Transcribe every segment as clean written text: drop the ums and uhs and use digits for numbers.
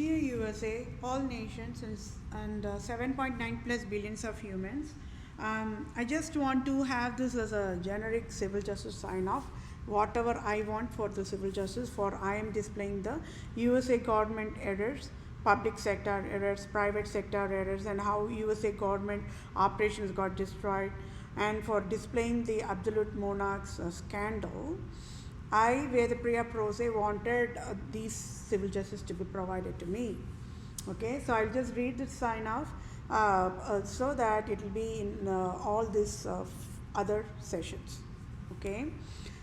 Dear USA, all nations and 7.9 plus billions of humans, I just want to have this as a generic civil justice sign off. Whatever I want for the civil justice, for I am displaying the USA government errors, public sector errors, private sector errors, and how USA government operations got destroyed, and for displaying the absolute monarchs scandal. I, Vethapriya Prose, wanted these civil justice to be provided to me. Okay, so I'll just read the sign off so that it will be in all these other sessions. Okay,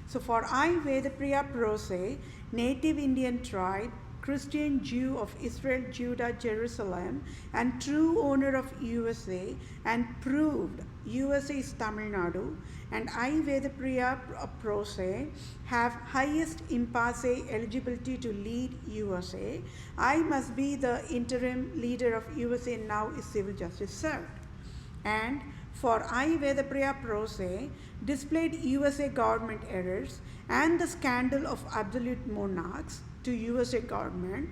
so for I, Vethapriya Prose, native Indian tribe, Christian Jew of Israel, Judah, Jerusalem, and true owner of USA, and proved USA is Tamil Nadu, and I, Vethapriya Prose, have highest impasse eligibility to lead USA. I must be the interim leader of USA now is civil justice served. And for I, Vethapriya Prose, displayed USA government errors and the scandal of absolute monarchs to USA government.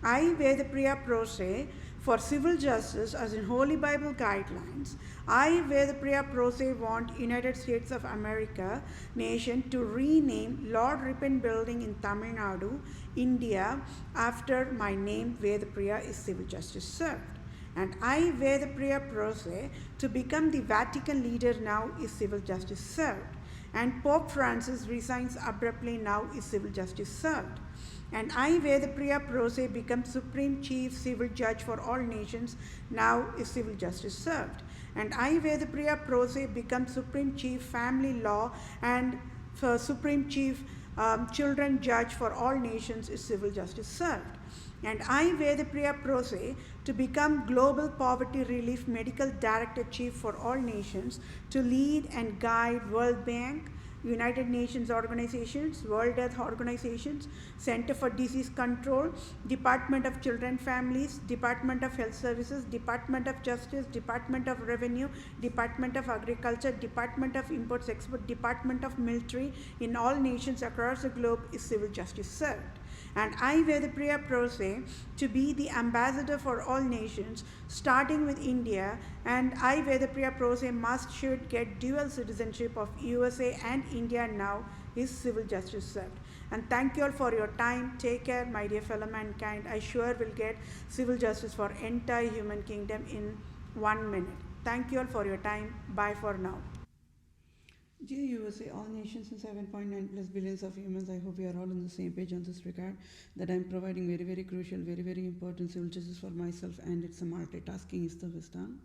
I, Vethapriya Prose, for civil justice as in Holy Bible guidelines. I, Vethapriya Prose, want United States of America nation to rename Lord Ripon Building in Tamil Nadu, India, after my name Vethapriya is civil justice served. And I, Vethapriya Prose, to become the Vatican leader now is civil justice served. And Pope Francis resigns abruptly now is civil justice served. And I, Vethapriya Prose, become Supreme Chief Civil Judge for all nations, now is civil justice served. And I, Vethapriya Prose, become Supreme Chief Family Law and Supreme Chief Children Judge for all nations is civil justice served. And I, Vethapriya Prose, to become Global Poverty Relief Medical Director Chief for all nations, to lead and guide World Bank, United Nations organizations, World Health Organizations, Center for Disease Control, Department of Children Families, Department of Health Services, Department of Justice, Department of Revenue, Department of Agriculture, Department of Imports Export, Department of Military in all nations across the globe is civil justice served. And I, Vethapriya Prose, to be the ambassador for all nations, starting with India, and I, Vethapriya Prose, should get dual citizenship of USA and India now is civil justice served. And thank you all for your time. Take care, my dear fellow mankind. I sure will get civil justice for entire human kingdom in 1 minute. Thank you all for your time. Bye for now. Dear USA, all nations and 7.9 plus billions of humans, I hope we are all on the same page on this regard, that I am providing very, very crucial, very, very important civil justice for myself, and it's a multitasking is the wisdom.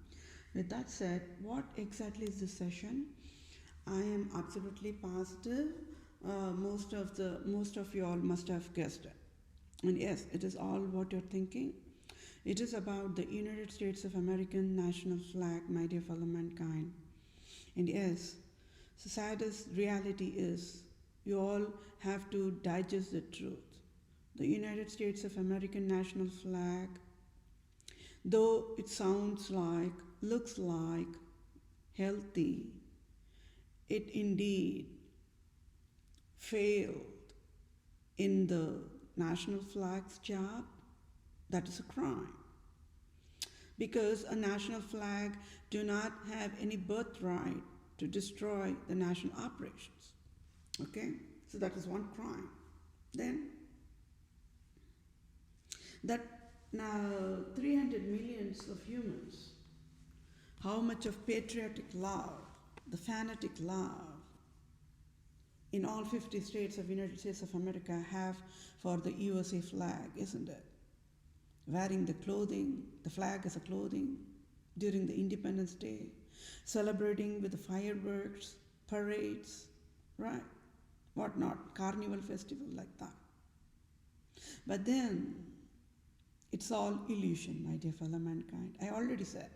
With that said, what exactly is this session? I am absolutely positive most of you all must have guessed it. And yes, it is all what you're thinking. It is about the United States of American national flag, my dear fellow mankind. And yes, the saddest reality is you all have to digest the truth. The United States of American national flag, though it sounds like, looks like healthy, it indeed failed in the national flag's job. That is a crime. Because a national flag do not have any birthright to destroy the national operations. Okay, so that is one crime. Then, that now 300 millions of humans, how much of patriotic love, the fanatic love, in all 50 states of United States of America have for the USA flag, isn't it? Wearing the clothing, the flag as a clothing during the Independence Day, celebrating with the fireworks, parades, right? Whatnot, carnival festival like that. But then, it's all illusion, my dear fellow mankind. I already said,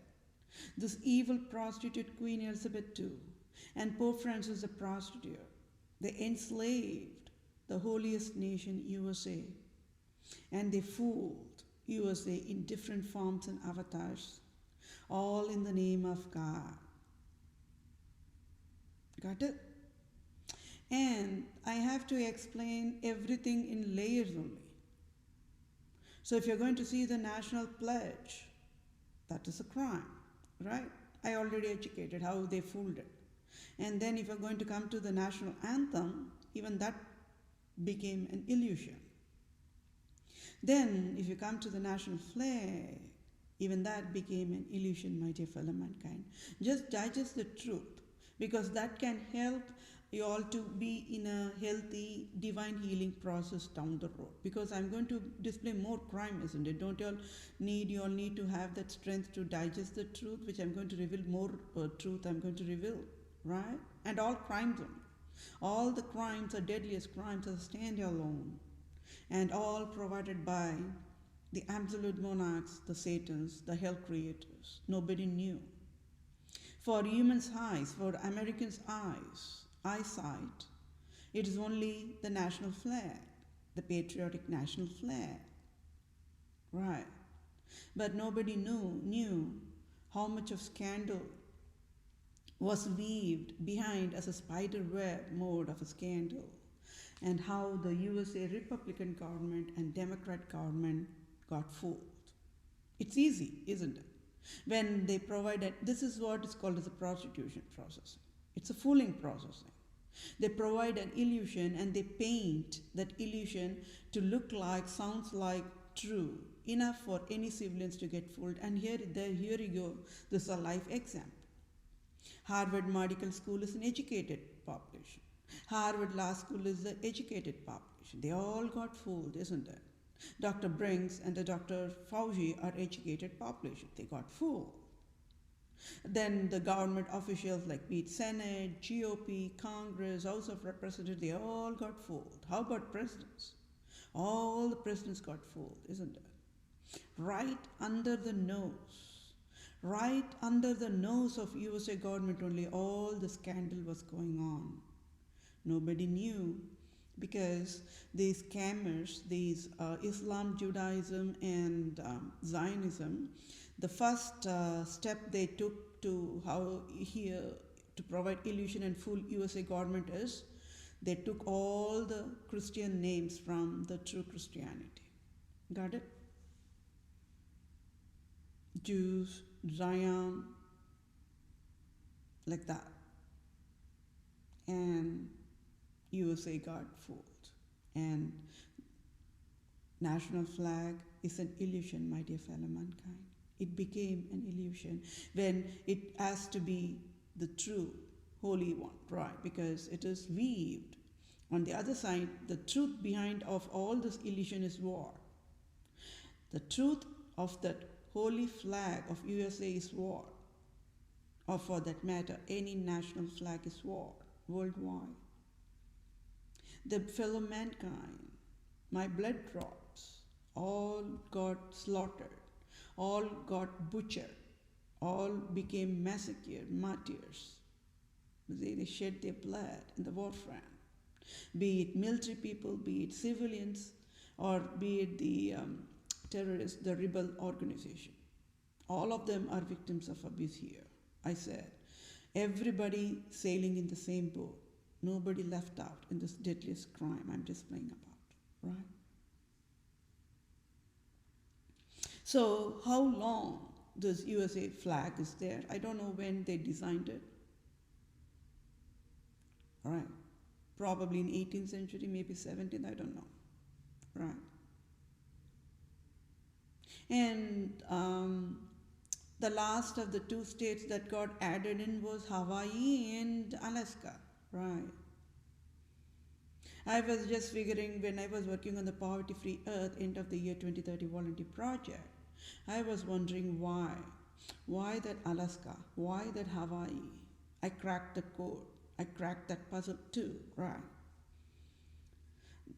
this evil prostitute Queen Elizabeth II and Pope Francis the prostitute, they enslaved the holiest nation, USA, and they fooled USA in different forms and avatars, all in the name of God. Got it? And I have to explain everything in layers only. So if you're going to see the national pledge, that is a crime, right? I already educated how they fooled it. And then if you're going to come to the national anthem, even that became an illusion. Then if you come to the national flag, even that became an illusion, my dear fellow mankind. Just digest the truth, because that can help you all to be in a healthy divine healing process down the road. Because I'm going to display more crime, isn't it? Don't you all need to have that strength to digest the truth, which I'm going to reveal more truth I'm going to reveal, right? And all crimes only. All the crimes are deadliest crimes are stand alone, and all provided by the absolute monarchs, the Satans, the hell creators. Nobody knew. For humans' eyes, for Americans' eyesight, it is only the national flag, the patriotic national flag. Right. But nobody knew how much of scandal was weaved behind as a spider web mode of a scandal, and how the USA Republican government and Democrat government got fooled. It's easy, isn't it? When they provided, this is what is called as a prostitution processing. It's a fooling processing. They provide an illusion and they paint that illusion to look like, sounds like true, enough for any civilians to get fooled. And here you go, this is a life example. Harvard Medical School is an educated population. Harvard Law School is the educated population. They all got fooled, isn't it? Dr. Brinks and the Dr. Fauci are educated population. They got fooled. Then the government officials like be it Senate, GOP, Congress, House of Representatives, they all got fooled. How about presidents? All the presidents got fooled, isn't it? Right under the nose of USA government only, all the scandal was going on. Nobody knew, because these scammers, these Islam, Judaism, and Zionism, the first step they took to to provide illusion and fool USA government is they took all the Christian names from the true Christianity. Got it? Jews, Zion, like that. And USA got fooled. And national flag is an illusion, my dear fellow mankind. It became an illusion when it has to be the true holy one, right? Because it is weaved. On the other side, the truth behind of all this illusion is war. The truth of that holy flag of USA is war. Or for that matter, any national flag is war, worldwide. The fellow mankind, my blood drops, all got slaughtered, all got butchered, all became massacred, martyrs. They shed their blood in the warfare. Be it military people, be it civilians, or be it the terrorists, the rebel organization. All of them are victims of abuse here. I said, everybody sailing in the same boat. Nobody left out in this deadliest crime I'm displaying about, right? So how long this USA flag is there? I don't know when they designed it. All right. Probably in 18th century, maybe 17th, I don't know. Right. And the last of the two states that got added in was Hawaii and Alaska. Right. I was just figuring when I was working on the Poverty Free Earth end of the year 2030 volunteer project, I was wondering why. Why that Alaska? Why that Hawaii? I cracked the code. I cracked that puzzle too, right?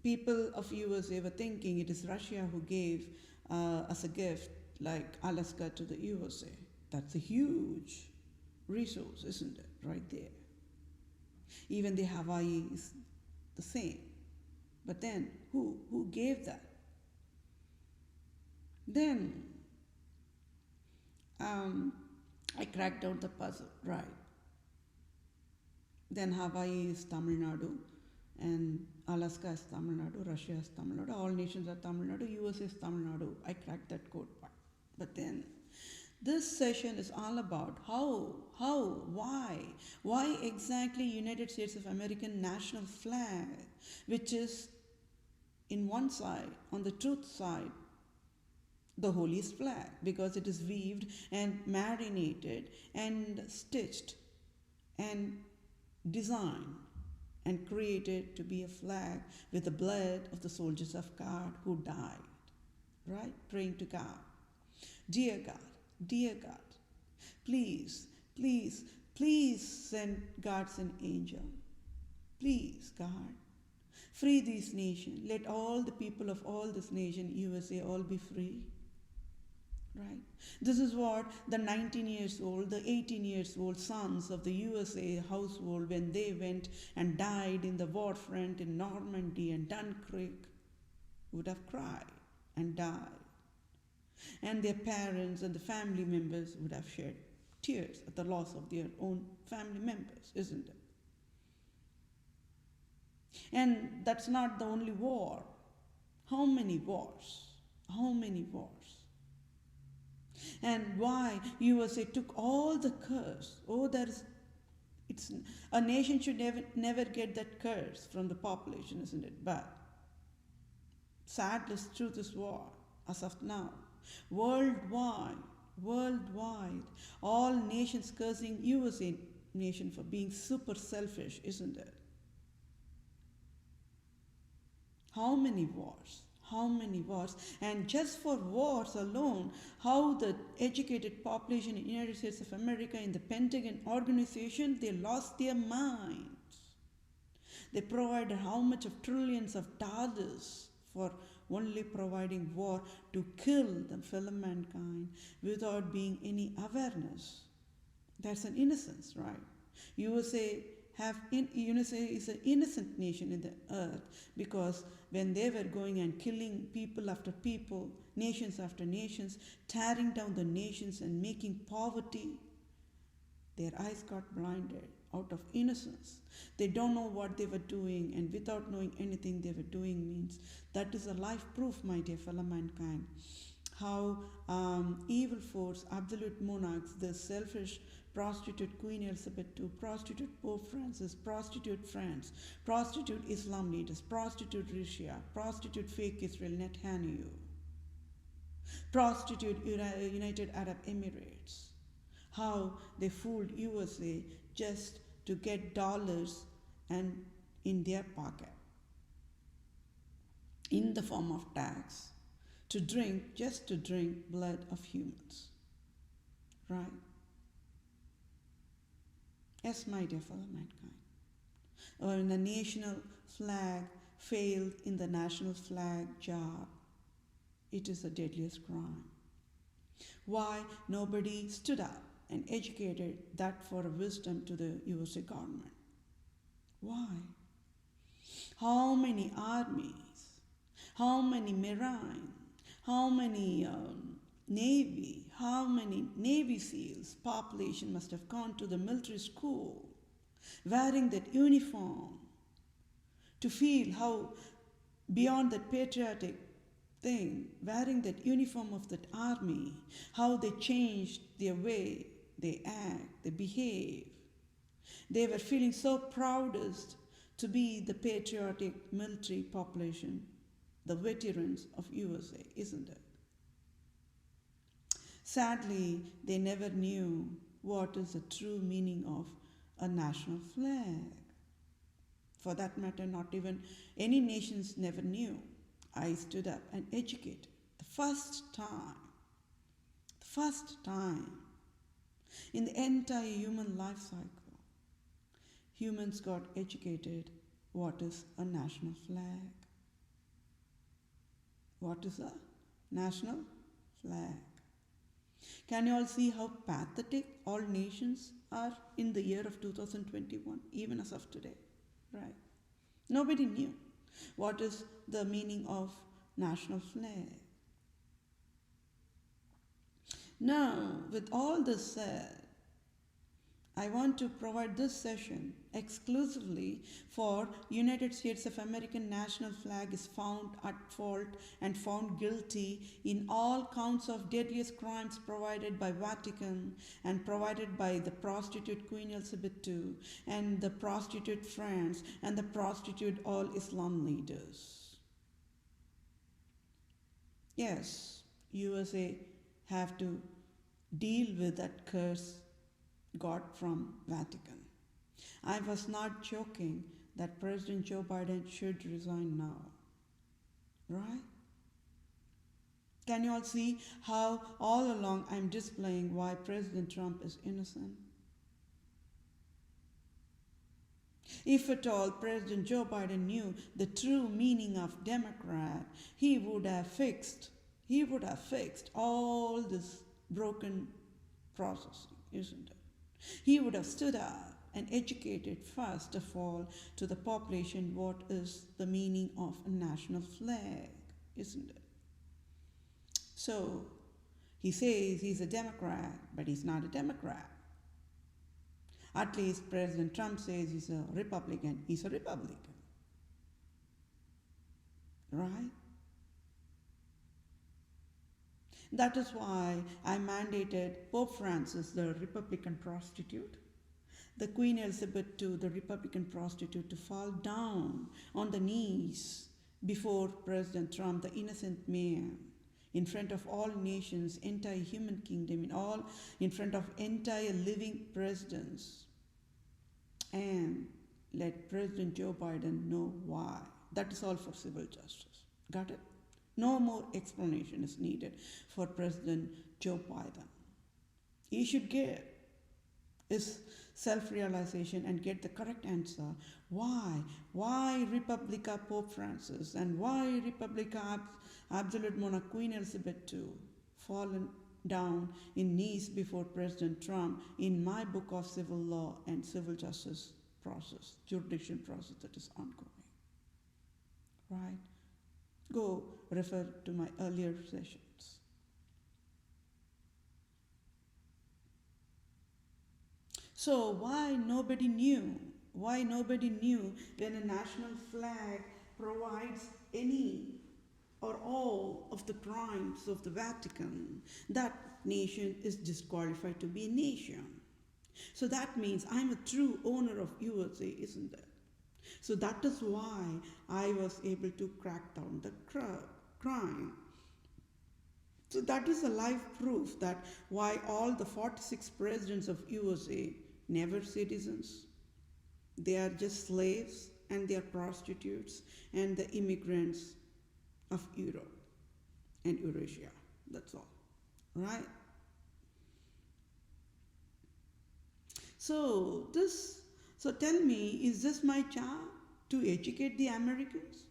People of USA were thinking it is Russia who gave as a gift like Alaska to the USA. That's a huge resource, isn't it? Right there. Even the Hawaii is the same. But then, who gave that? Then, I cracked out the puzzle, right? Then Hawaii is Tamil Nadu, and Alaska is Tamil Nadu, Russia is Tamil Nadu, all nations are Tamil Nadu, US is Tamil Nadu. I cracked that code part. But then this session is all about why exactly United States of America national flag, which is in one side, on the truth side, the holiest flag, because it is weaved and marinated and stitched and designed and created to be a flag with the blood of the soldiers of God who died, right? Praying to God. Dear God, please, please, please God send angel. Please, God, free this nation. Let all the people of all this nation, USA, all be free. Right? This is what the 19 years old, the 18 years old sons of the USA household, when they went and died in the war front in Normandy and Dunkirk, would have cried and died. And their parents and the family members would have shed tears at the loss of their own family members, isn't it? And that's not the only war. How many wars? How many wars? And why USA took all the curse? It's a nation should never get that curse from the population, isn't it? But sadly, truth is war as of now. Worldwide, all nations cursing USA nation for being super selfish, isn't it? How many wars? How many wars? And just for wars alone, how the educated population in the United States of America, in the Pentagon organization, they lost their minds. They provided how much of trillions of dollars for only providing war to kill the fellow mankind without being any awareness. That's an innocence, right? USA is an innocent nation in the earth, because when they were going and killing people after people, nations after nations, tearing down the nations and making poverty, their eyes got blinded out of innocence. They don't know what they were doing, and without knowing anything they were doing means that is a life proof, my dear fellow mankind, how evil force, absolute monarchs, the selfish prostitute Queen Elizabeth II, prostitute Pope Francis, prostitute France, prostitute Islam leaders, prostitute Russia, prostitute fake Israel Netanyahu, prostitute United Arab Emirates, how they fooled USA just to get dollars and in their pocket in the form of tax just to drink blood of humans, right? Yes, my dear fellow mankind. When the national flag failed in the national flag job, it is the deadliest crime. Why nobody stood up and educated that for a wisdom to the USA government? Why? How many armies, how many marine, how many Navy, how many Navy SEALs population must have gone to the military school wearing that uniform to feel how beyond that patriotic thing, wearing that uniform of that army, how they changed their way they act, they behave. They were feeling so proudest to be the patriotic military population, the veterans of USA, isn't it? Sadly, they never knew what is the true meaning of a national flag. For that matter, not even any nations never knew. I stood up and educated. The first time in the entire human life cycle, humans got educated what is a national flag. What is a national flag? Can you all see how pathetic all nations are in the year of 2021, even as of today, right? Nobody knew what is the meaning of national flag. Now, with all this said, I want to provide this session exclusively for United States of America national flag is found at fault and found guilty in all counts of deadliest crimes provided by Vatican and provided by the prostitute Queen Elizabeth II and the prostitute France and the prostitute all Islam leaders. Yes, USA have to deal with that curse got from Vatican. I was not joking that President Joe Biden should resign now. Right? Can you all see how all along I'm displaying why President Trump is innocent? If at all President Joe Biden knew the true meaning of Democrat, he would have fixed all this broken process, isn't it? He would have stood up and educated first of all to the population what is the meaning of a national flag, isn't it? So he says he's a Democrat, but he's not a Democrat. At least President Trump says he's a Republican. He's a Republican. Right? That is why I mandated Pope Francis, the Republican prostitute, the Queen Elizabeth II, the Republican prostitute, to fall down on the knees before President Trump, the innocent man, in front of all nations, entire human kingdom, in front of entire living presidents, and let President Joe Biden know why. That is all for civil justice. Got it? No more explanation is needed for President Joe Biden. He should get his self-realization and get the correct answer. Why? Why Republica Pope Francis and why Republica Absolute Monarch Queen Elizabeth II fallen down in knees before President Trump in my book of civil law and civil justice process, jurisdiction process that is ongoing. Right? Go refer to my earlier sessions. So why nobody knew? Why nobody knew when a national flag provides any or all of the crimes of the Vatican, that nation is disqualified to be a nation. So that means I'm a true owner of USA, isn't it? So that is why I was able to crack down the crime. So that is a live proof that why all the 46 presidents of USA never citizens. They are just slaves and they are prostitutes and the immigrants of Europe and Eurasia. That's all. Right? So tell me, is this my job to educate the Americans?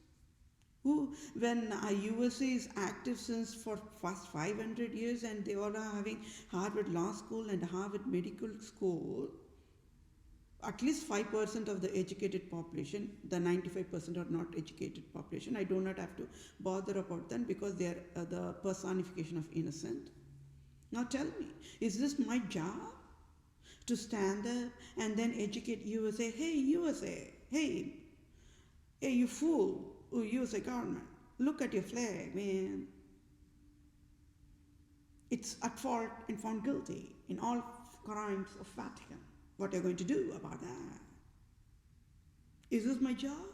Who, when USA is active since for past 500 years and they all are having Harvard Law School and Harvard Medical School, at least 5% of the educated population, the 95% are not educated population. I do not have to bother about them because they are the personification of innocent. Now tell me, is this my job? To stand up and then educate USA, hey, you fool, who USA government, look at your flag, man. It's at fault and found guilty in all crimes of Vatican. What are you going to do about that? Is this my job?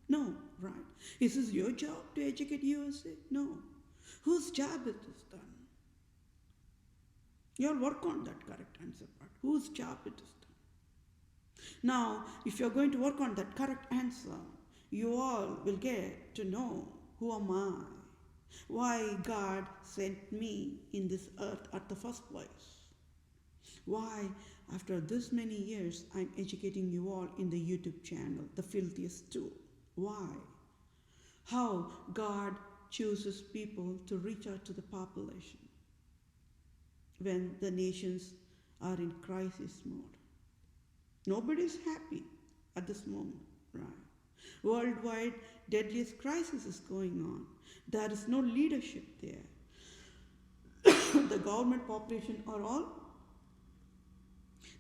No, right. Is this your job to educate USA? No. Whose job is this done? You'll work on that correct answer part. Whose job it is done? Now, if you're going to work on that correct answer, you all will get to know who am I, why God sent me in this earth at the first place, why after this many years I'm educating you all in the YouTube channel, the filthiest tool. Why? How God chooses people to reach out to the population when the nations are in crisis mode. Nobody's happy at this moment, right? Worldwide, deadliest crisis is going on. There is no leadership there. The government population are all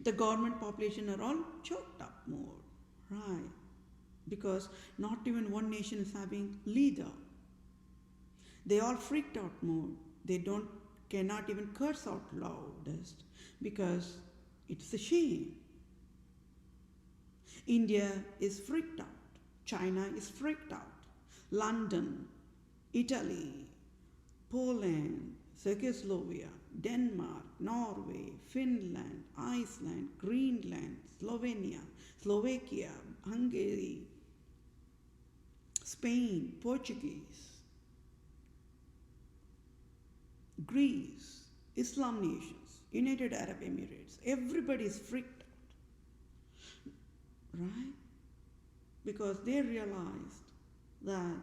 The government population are all choked up more, right? Because not even one nation is having leader. They all freaked out more. They cannot even curse out loudest because it's a shame. India is freaked out. China is freaked out. London, Italy, Poland, Czechoslovakia, Denmark, Norway, Finland, Iceland, Greenland, Slovenia, Slovakia, Hungary, Spain, Portuguese, Greece, Islam nations, United Arab Emirates, everybody is freaked out, right? Because they realized that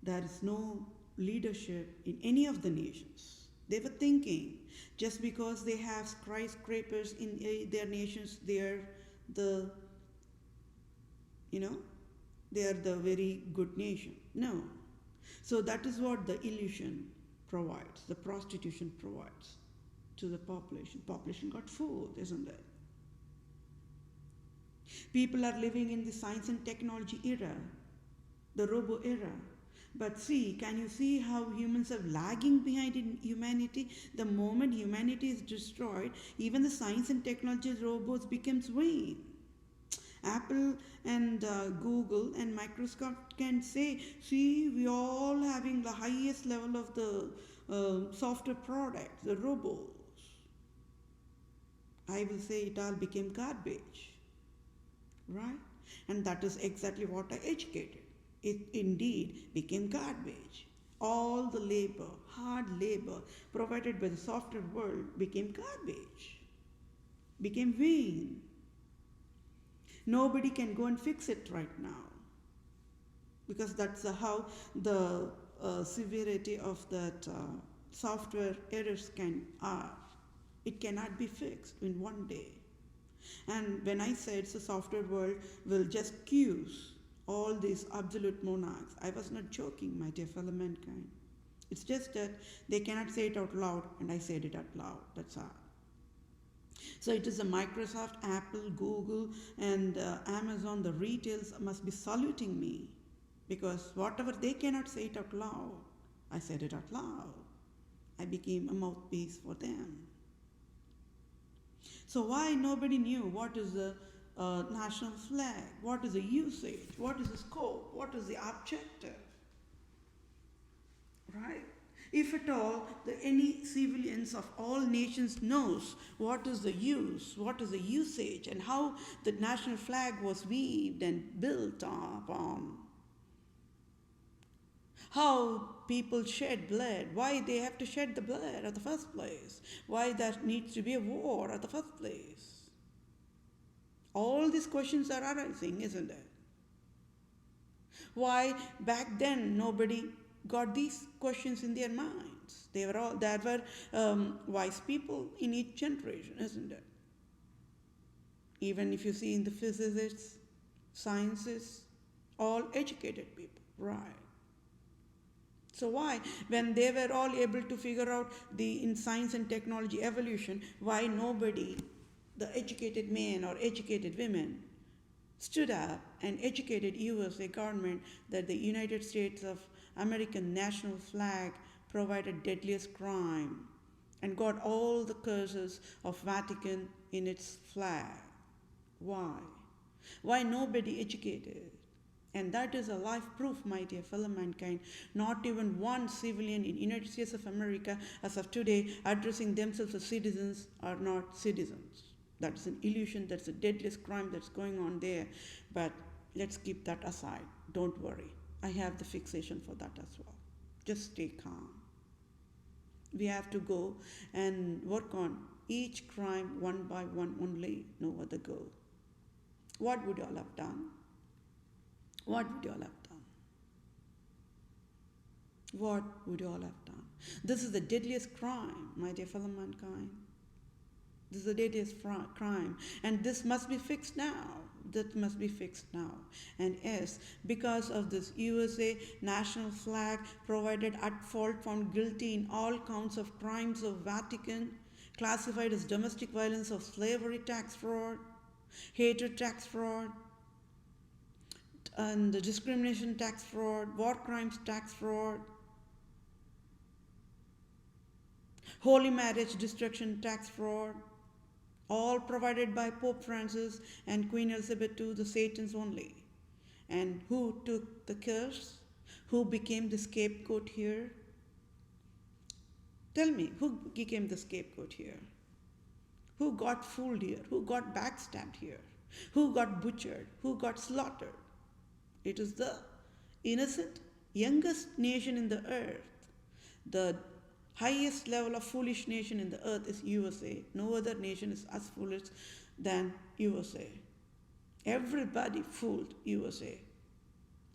there is no leadership in any of the nations. They were thinking just because they have skyscrapers in their nations, they are the very good nation. No. So that is what the illusion provides, the prostitution provides to the population. Population got fooled, isn't it? People are living in the science and technology era, the robo era. But can you see how humans are lagging behind in humanity? The moment humanity is destroyed, even the science and technology robots becomes vain. Apple and Google and Microsoft can say, see, we all having the highest level of the software products, the robots. I will say it all became garbage, right? And that is exactly what I educated. It indeed became garbage. All the labor, hard labor provided by the software world became garbage, became vain. Nobody can go and fix it right now because that's how the severity of that software errors are. It cannot be fixed in one day. And when I said the software world will just accuse all these absolute monarchs, I was not joking, my dear fellow mankind. It's just that they cannot say it out loud, and I said it out loud. That's all. So it is a Microsoft, Apple, Google, and Amazon, the retails must be saluting me because whatever they cannot say it out loud, I said it out loud. I became a mouthpiece for them. So why nobody knew what is the national flag, what is the usage, what is the scope, what is the objective, right? If at all any civilians of all nations knows what is the use, what is the usage, and how the national flag was weaved and built upon, how people shed blood, why they have to shed the blood at the first place, why there needs to be a war at the first place. All these questions are arising, isn't it? Why back then nobody got these questions in their minds? There were wise people in each generation, isn't it? Even if you see in the physicists, sciences, all educated people, right? So why, when they were all able to figure out in science and technology evolution, why nobody, the educated men or educated women, stood up and educated USA government that the United States of American national flag provided deadliest crime and got all the curses of Vatican in its flag? Why? Why nobody educated? And that is a life proof, my dear fellow mankind. Not even one civilian in United States of America as of today addressing themselves as citizens are not citizens. That's an illusion, that's a deadliest crime that's going on there. But let's keep that aside. Don't worry. I have the fixation for that as well. Just stay calm. We have to go and work on each crime one by one only, no other go. What would you all have done? What would you all have done? What would you all have done? This is the deadliest crime, my dear fellow mankind. This is the deadliest crime. And this must be fixed now. That must be fixed now. And yes, because of this USA national flag provided at fault, found guilty in all counts of crimes of Vatican, classified as domestic violence of slavery tax fraud, hatred tax fraud, and the discrimination tax fraud, war crimes tax fraud, holy marriage destruction tax fraud, all provided by Pope Francis and Queen Elizabeth II, the Satans only. And who took the curse? Who became the scapegoat here? Tell me, who became the scapegoat here? Who got fooled here? Who got backstabbed here? Who got butchered? Who got slaughtered? It is the innocent, youngest nation in the earth. The highest level of foolish nation in the earth is USA. No other nation is as foolish than USA. Everybody fooled USA.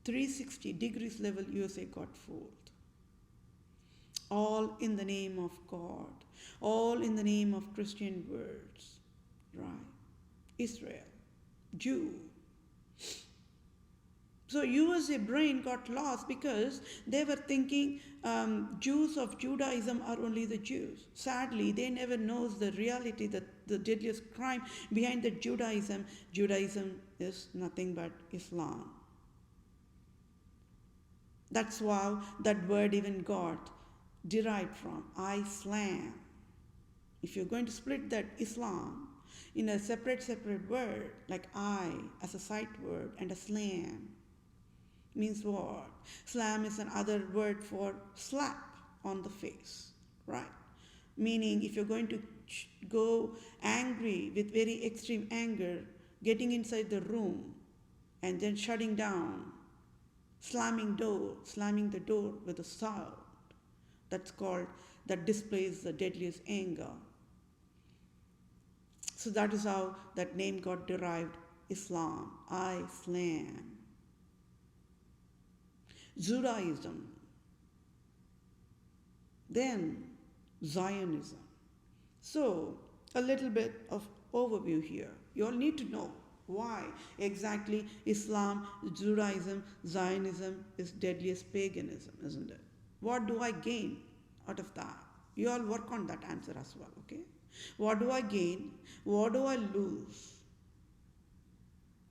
360 degrees level USA got fooled. All in the name of God. All in the name of Christian words. Right? Israel. Jew. So USA brain got lost because they were thinking Jews of Judaism are only the Jews. Sadly, they never knows the reality that the deadliest crime behind the Judaism is nothing but Islam. That's why that word even got derived from Islam. If you're going to split that Islam in a separate word, like I as a sight word and a slam, means what? Slam is another word for slap on the face, right? Meaning if you're going to go angry with very extreme anger, getting inside the room and then shutting down, slamming the door with a sound, that displays the deadliest anger. So that is how that name got derived, Islam, I-Slam. Judaism, then Zionism. So, a little bit of overview here. You all need to know why exactly Islam, Judaism, Zionism is deadliest paganism, isn't it? What do I gain out of that? You all work on that answer as well, okay? What do I gain? What do I lose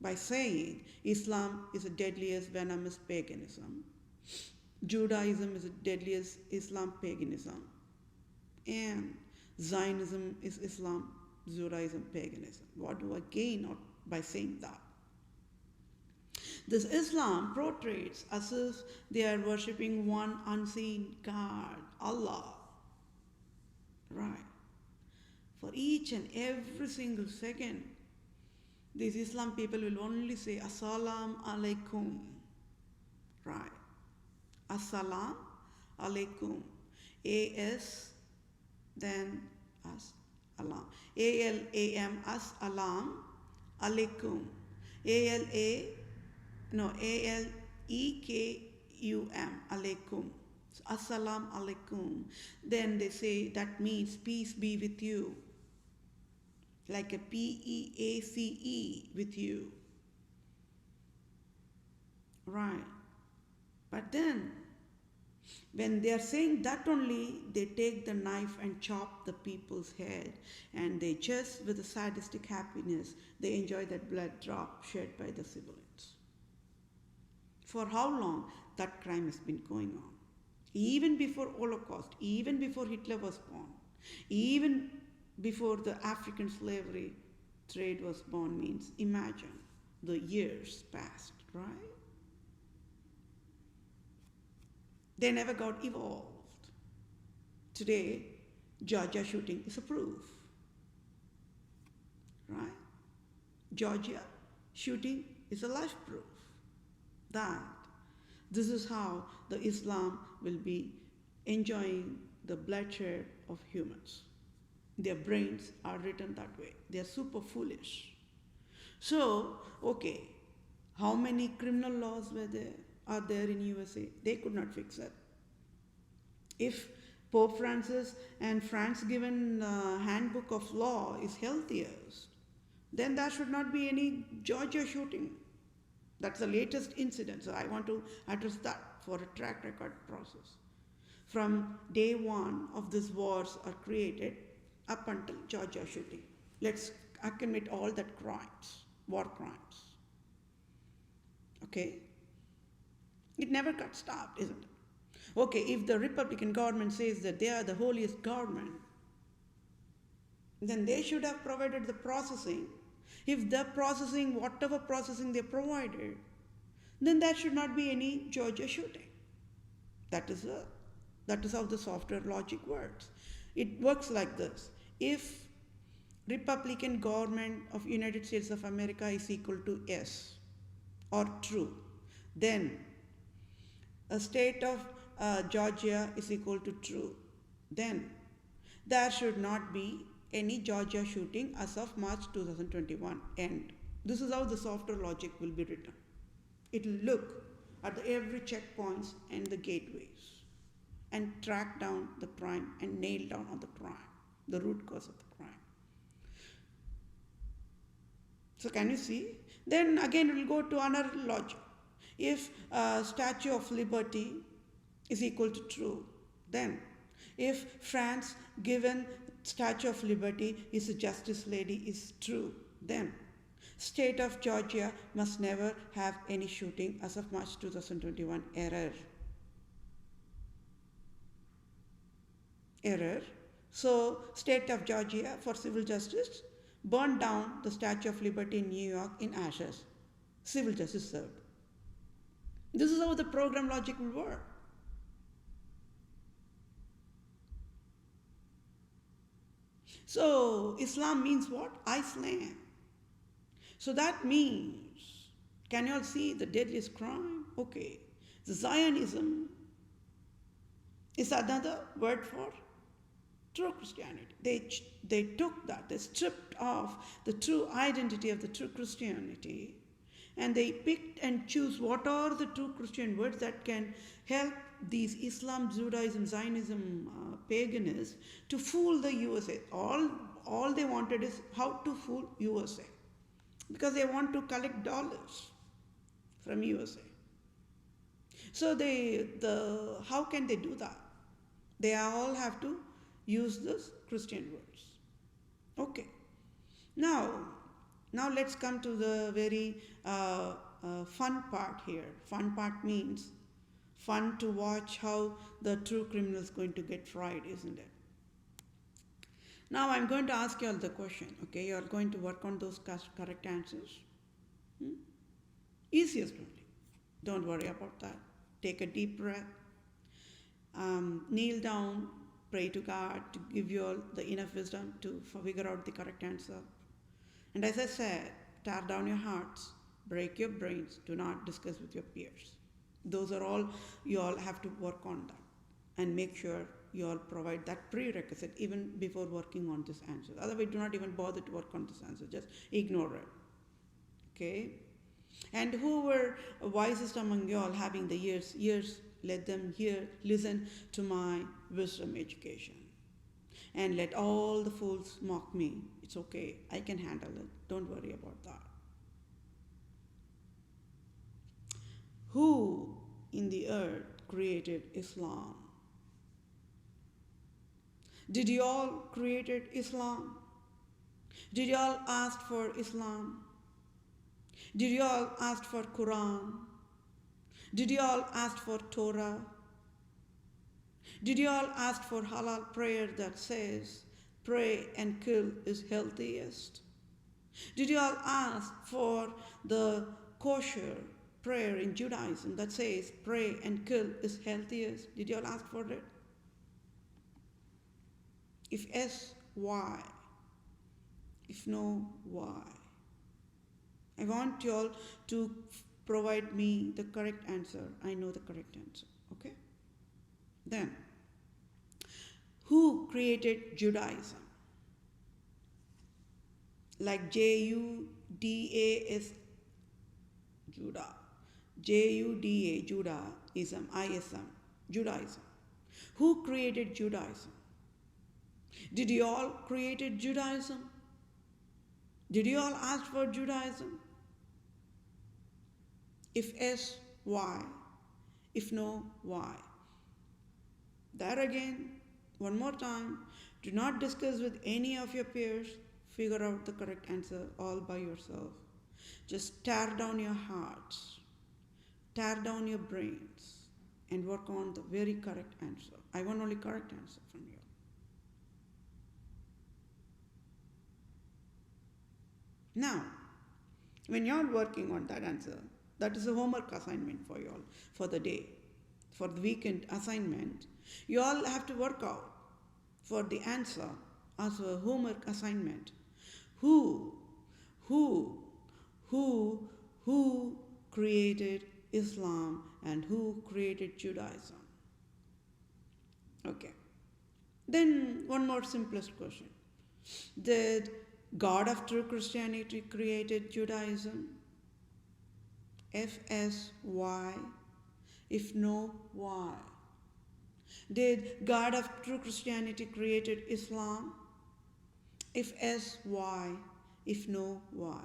by saying Islam is the deadliest venomous paganism, Judaism is the deadliest Islam paganism, and Zionism is Islam, Judaism paganism? What do I gain out by saying that? This Islam portrays as if they are worshipping one unseen God, Allah. Right. For each and every single second, these Islam people will only say Assalamu alaikum. Right. Assalam alaikum. A-S, then as alam. A-L-A-M, as alam alaikum. A-L-E-K-U-M, alaikum. So, Assalam alaikum. Then they say that means peace be with you. Like a P-E-A-C-E, with you. Right. But then, when they are saying that only, they take the knife and chop the people's head, and they just, with a sadistic happiness, they enjoy that blood drop shed by the civilians. For how long that crime has been going on? Even before Holocaust, even before Hitler was born, even before the African slavery trade was born, means imagine the years passed, right? They never got evolved. Today, Georgia shooting is a proof, right? Georgia shooting is a life proof that this is how the Islam will be enjoying the bloodshed of humans. Their brains are written that way. They are super foolish. So, okay, how many criminal laws are there in USA? They could not fix it. If Pope Francis and France given handbook of law is healthiest, then there should not be any Georgia shooting. That's the latest incident. So I want to address that for a track record process. From day one of these wars are created, up until Georgia shooting. Let's accumulate all that crimes, war crimes. Okay? It never got stopped, isn't it? Okay, if the Republican government says that they are the holiest government, then they should have provided the processing. If the processing, whatever processing they provided, then there should not be any Georgia shooting. That is how the software logic works. It works like this. If Republican government of United States of America is equal to yes or true, then a state of Georgia is equal to true, then there should not be any Georgia shooting as of March 2021 end. This is how the software logic will be written. It will look at every checkpoints and the gateways and track down the crime and nail down on the crime, the root cause of the crime. So can you see? Then again we will go to another logic. If Statue of Liberty is equal to true, then if France given Statue of Liberty is a Justice Lady is true, then state of Georgia must never have any shooting as of March 2021. Error. So state of Georgia for civil justice burned down the Statue of Liberty in New York in ashes. Civil justice served. This is how the program logic will work. So Islam means what? Iceland. So that means, can you all see the deadliest crime? Okay. The Zionism is another word for true Christianity. They took that, they stripped off the true identity of the true Christianity, and they picked and choose what are the true Christian words that can help these Islam, Judaism, Zionism, paganists to fool the USA. All they wanted is how to fool USA, because they want to collect dollars from USA. So how can they do that? They all have to use those Christian words. Okay. Now let's come to the very fun part here. Fun part means fun to watch how the true criminal is going to get fried, isn't it? Now I'm going to ask you all the question. Okay, you are going to work on those correct answers. Easiest only. Don't worry about that. Take a deep breath. Kneel down. Pray to God to give you all the enough wisdom to figure out the correct answer. And as I said, tear down your hearts, break your brains, do not discuss with your peers. Those are all, you all have to work on that and make sure you all provide that prerequisite even before working on this answer. Otherwise, do not even bother to work on this answer, just ignore it. Okay? And who were wisest among you all having the ears, let them listen to my wisdom education. And let all the fools mock me. It's okay, I can handle it. Don't worry about that. Who in the earth created Islam? Did you all created Islam? Did you all ask for Islam? Did you all ask for Quran? Did you all ask for Torah? Did you all ask for halal prayer that says, pray and kill is healthiest? Did you all ask for the kosher prayer in Judaism that says, pray and kill is healthiest? Did you all ask for it? If yes, why? If no, why? I want you all to provide me the correct answer. I know the correct answer. Okay? Then, who created Judaism? Like Judas, Judah. Juda, Judaism, ISM, Judaism. Who created Judaism? Did you all created Judaism? Did you all ask for Judaism? If yes, why? If no, why? There again, one more time, Do not discuss with any of your peers. Figure out the correct answer all by yourself. Just tear down your hearts, tear down your brains, and work on the very correct answer. I want only correct answer from you. Now, when you're working on that answer, that is a homework assignment for you all for the day. For the weekend assignment, you all have to work out for the answer as a homework assignment. Who created Islam and who created Judaism? Okay. Then one more simplest question. Did God of true Christianity created Judaism? FSY. If no, why? Did God of true Christianity created Islam? If S, why? If no, why?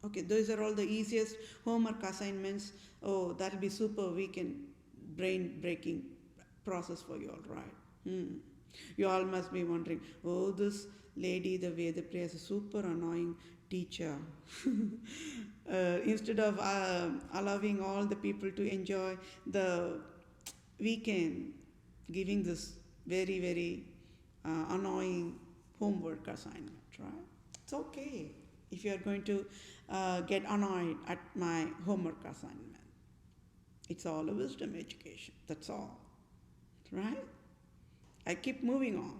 Okay, those are all the easiest homework assignments. Oh, that'll be super weekend brain-breaking process for you all, right? You all must be wondering, oh, this lady, the Vethapriya, is a super annoying teacher. Instead of allowing all the people to enjoy the weekend, giving this very, very annoying homework assignment, right? It's okay if you are going to get annoyed at my homework assignment. It's all a wisdom education, that's all, right? I keep moving on.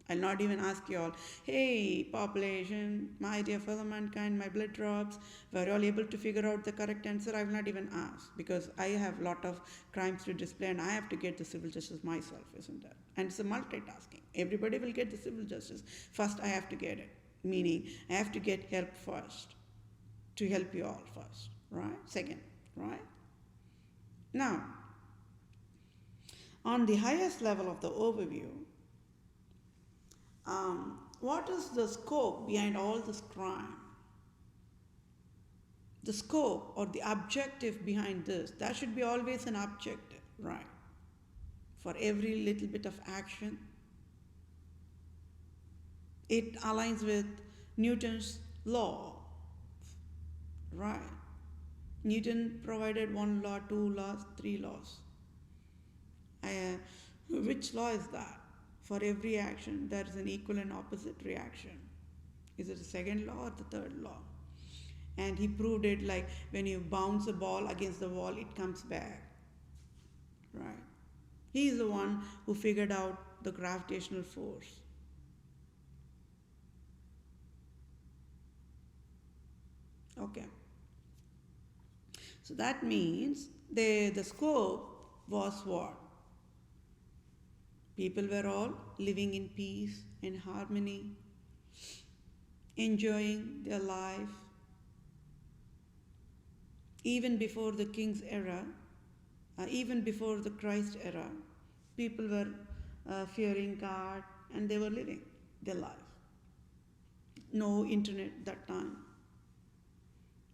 I'll not even ask you all, hey, population, my dear fellow mankind, my blood drops, were you all able to figure out the correct answer? I will not even ask, because I have a lot of crimes to display and I have to get the civil justice myself, isn't it? And it's a multitasking. Everybody will get the civil justice. First, I have to get it, meaning I have to get help first, to help you all first, right? Second, right? Now, on the highest level of the overview, what is the scope behind all this crime? The scope or the objective behind this, that should be always an objective, right? For every little bit of action. It aligns with Newton's law, right? Newton provided one law, two laws, three laws. Which law is that? For every action, there is an equal and opposite reaction. Is it the second law or the third law? And he proved it like when you bounce a ball against the wall, it comes back. Right? He is the one who figured out the gravitational force. Okay. So that means the scope was what? People were all living in peace and harmony, enjoying their life. Even before the King's era, even before the Christ era, people were fearing God and they were living their life. No internet that time,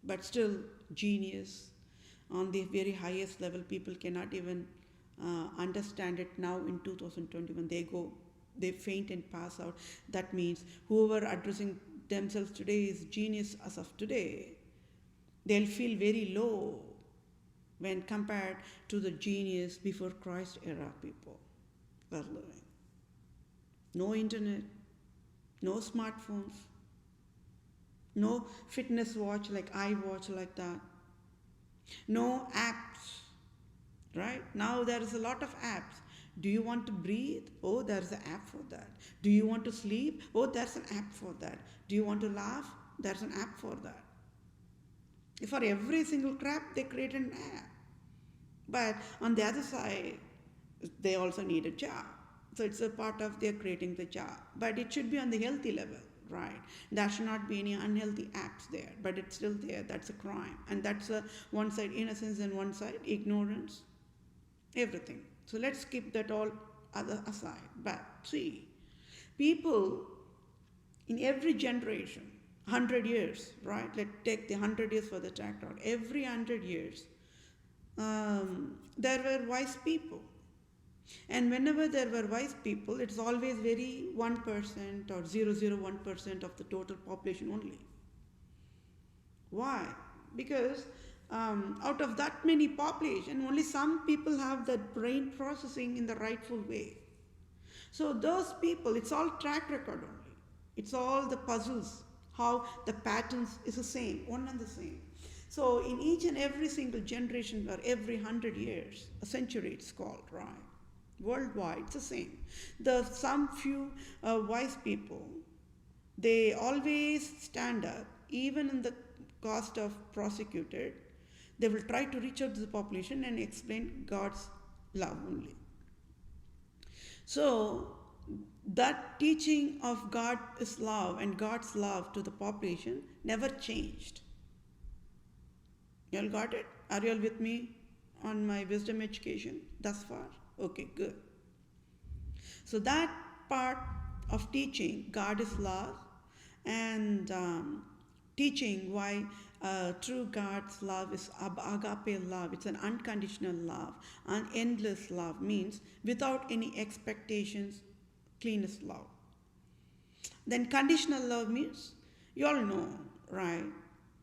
but still genius on the very highest level. People cannot even understand it now in 2021. They faint and pass out. That means whoever addressing themselves today is genius as of today. They'll feel very low when compared to the genius before Christ era people were living. No internet, no smartphones, no fitness watch like iWatch like that, no apps. Right? Now there is a lot of apps. Do you want to breathe? Oh, there's an app for that. Do you want to sleep? Oh, there's an app for that. Do you want to laugh? There's an app for that. For every single crap, they create an app. But on the other side, they also need a job. So it's a part of their creating the job. But it should be on the healthy level, right? There should not be any unhealthy apps there. But it's still there. That's a crime. And that's one side innocence and one side ignorance. Everything. So let's keep that all other aside. But see, people in every generation, 100 years, right? Let's take the 100 years for the track out. Every 100 years, there were wise people. And whenever there were wise people, it's always very 1% or 0.01% of the total population only. Why? Because out of that many population, only some people have that brain processing in the rightful way. So those people, it's all track record only. It's all the puzzles, how the patterns is the same, one and the same. So in each and every single generation or every 100 years, a century it's called, right? Worldwide, it's the same. Some few wise people, they always stand up, even in the cost of prosecuted, they will try to reach out to the population and explain God's love only. So that teaching of God is love and God's love to the population never changed. You all got it? Are you all with me on my wisdom education thus far? Okay, good. So that part of teaching God is love and teaching why true God's love is agape love. It's an unconditional love, an endless love, means without any expectations, cleanest love. Then conditional love means, you all know, right?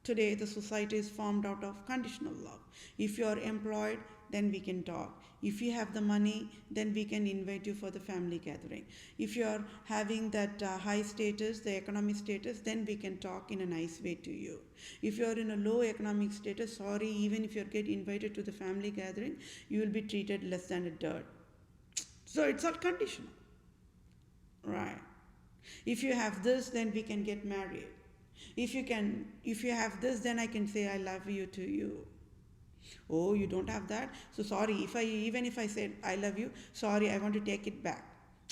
Today the society is formed out of conditional love. If you are employed, then we can talk. If you have the money, then we can invite you for the family gathering. If you are having that high status, the economic status, then we can talk in a nice way to you. If you are in a low economic status, sorry, even if you get invited to the family gathering, you will be treated less than a dirt. So it's all conditional, right? If you have this, then we can get married. If you have this, then I can say I love you to you. Oh, you don't have that? So sorry, even if I said I love you, sorry, I want to take it back.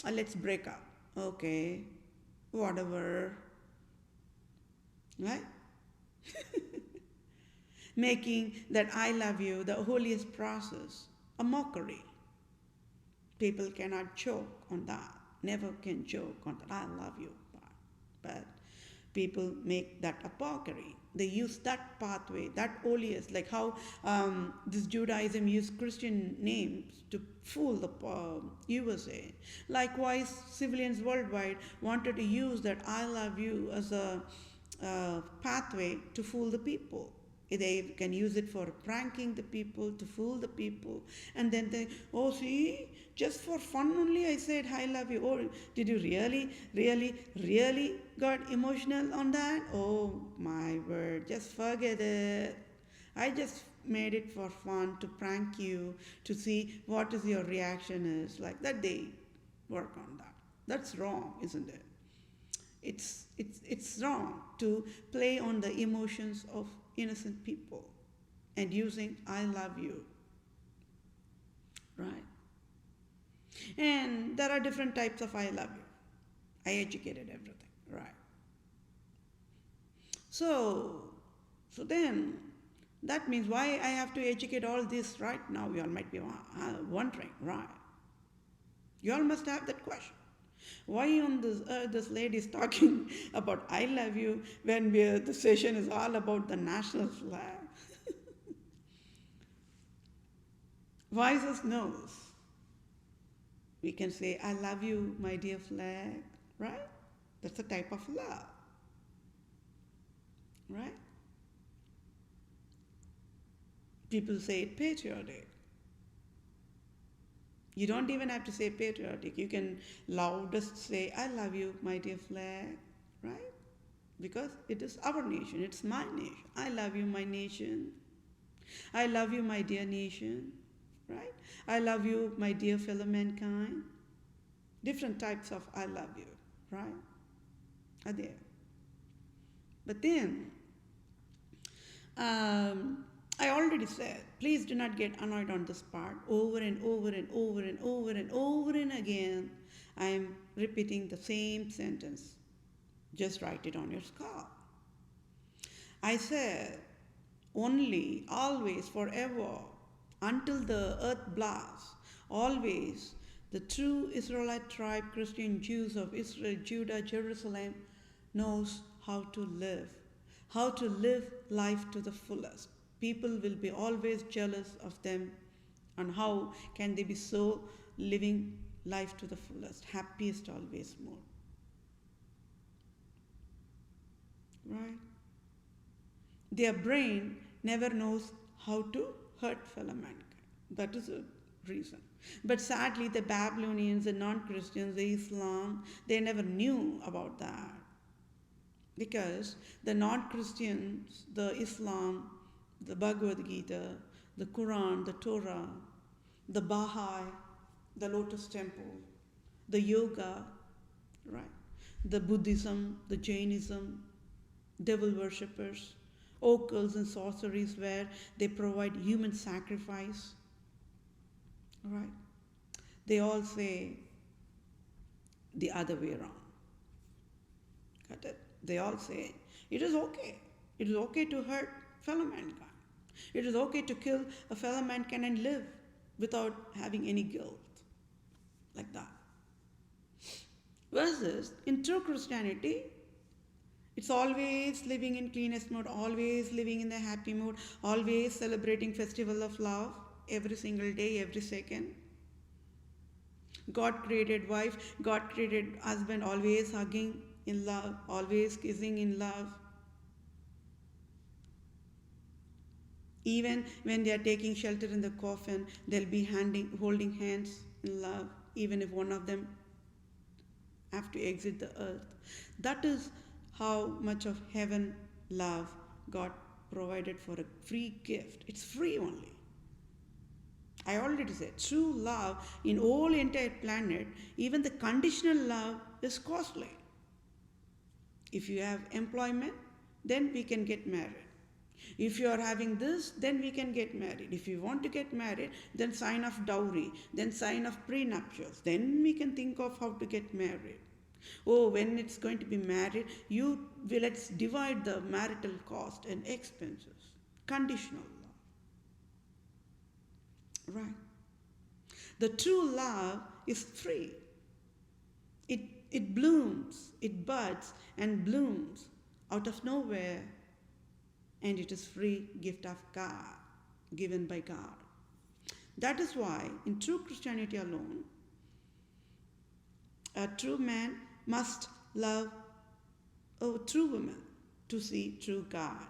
Let's break up. Okay, whatever. Right? Making that I love you, the holiest process, a mockery. People cannot joke on that. Never can joke on that. I love you. But people make that a mockery. They use that pathway, that holiest, like how this Judaism used Christian names to fool the USA. Likewise, civilians worldwide wanted to use that I love you as a pathway to fool the people. They can use it for pranking the people, to fool the people. And then they, oh, see, just for fun only I said, I love you. Oh, did you really got emotional on that? Oh, my word, just forget it. I just made it for fun to prank you, to see what is your reaction is. Like that they work on that. That's wrong, isn't it? It's wrong to play on the emotions of innocent people and using I love you, right? And there are different types of I love you. I educated everything, right? So then that means why I have to educate all this right now? You all might be wondering, right? You all must have that question. Why on this lady is talking about I love you when the session is all about the national flag? Wisest knows. We can say, I love you, my dear flag, right? That's a type of love, right? People say it patriotic. You don't even have to say patriotic. You can loudest say, I love you, my dear flag, right? Because it is our nation. It's my nation. I love you, my nation. I love you, my dear nation, right? I love you, my dear fellow mankind. Different types of I love you, right? Are there. But then, I already said, please do not get annoyed on this part. Over and over and over and over and over and again, I am repeating the same sentence. Just write it on your skull. I said, only, always, forever, until the earth blasts, always, the true Israelite tribe, Christian Jews of Israel, Judah, Jerusalem, knows how to live life to the fullest. People will be always jealous of them, and how can they be so living life to the fullest, happiest always more. Right? Their brain never knows how to hurt fellow mankind. That is a reason. But sadly, the Babylonians, the non-Christians, the Islam, they never knew about that. Because the non-Christians, the Islam, the Bhagavad Gita, the Quran, the Torah, the Baha'i, the Lotus Temple, the Yoga, right? The Buddhism, the Jainism, devil worshippers, occults and sorceries where they provide human sacrifice, right? They all say the other way around. Got it? They all say it is okay. It is okay to hurt fellow mankind. It is okay to kill a fellow mankind and live without having any guilt. Like that. Versus in true Christianity, it's always living in cleanest mode, always living in the happy mode, always celebrating festival of love every single day, every second. God created wife, God created husband, always hugging in love, always kissing in love. Even when they are taking shelter in the coffin, they'll be holding hands in love, even if one of them have to exit the earth. That is how much of heaven love God provided for a free gift. It's free only. I already said, true love in all entire planet, even the conditional love is costly. If you have employment, then we can get married. If you are having this, then we can get married. If you want to get married, then sign off dowry, then sign off prenuptials. Then we can think of how to get married. Oh, when it's going to be married, let's divide the marital cost and expenses. Conditional love. Right. The true love is free. It blooms, it buds and blooms out of nowhere, and it is free gift of God, given by God. That is why in true Christianity alone, a true man must love a true woman to see true God.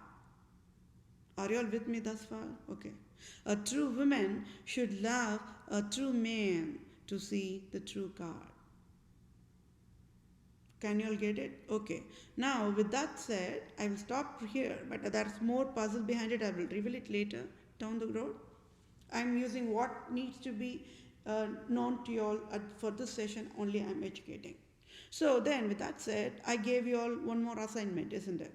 Are you all with me thus far? Okay. A true woman should love a true man to see the true God. Can you all get it? Okay. Now, with that said, I will stop here, but there's more puzzle behind it. I will reveal it later down the road. I'm using what needs to be known to you all for this session. Only I'm educating. So then, with that said, I gave you all one more assignment, isn't it?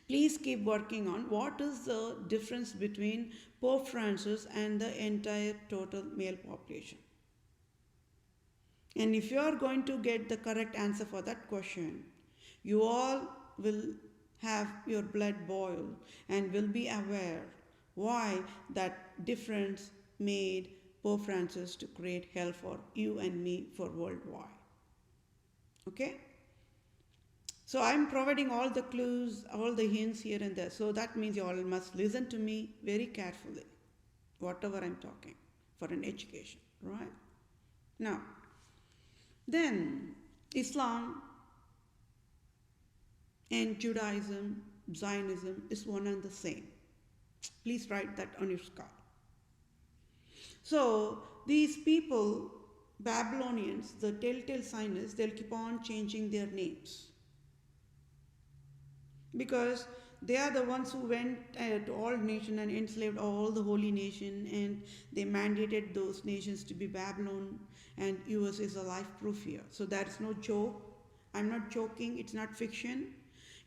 Please keep working on what is the difference between Pope Francis and the entire total male population. And if you are going to get the correct answer for that question, you all will have your blood boil and will be aware why that difference made Pope Francis to create hell for you and me for worldwide. Okay? So I'm providing all the clues, all the hints here and there. So that means you all must listen to me very carefully, whatever I'm talking, for an education, right? Now, then Islam and Judaism, Zionism is one and the same. Please write that on your card. So these people, Babylonians, the telltale sign is they'll keep on changing their names. Because they are the ones who went to all nations and enslaved all the holy nation, and they mandated those nations to be Babylon, and US is a life proof here. So that's no joke. I'm not joking. It's not fiction.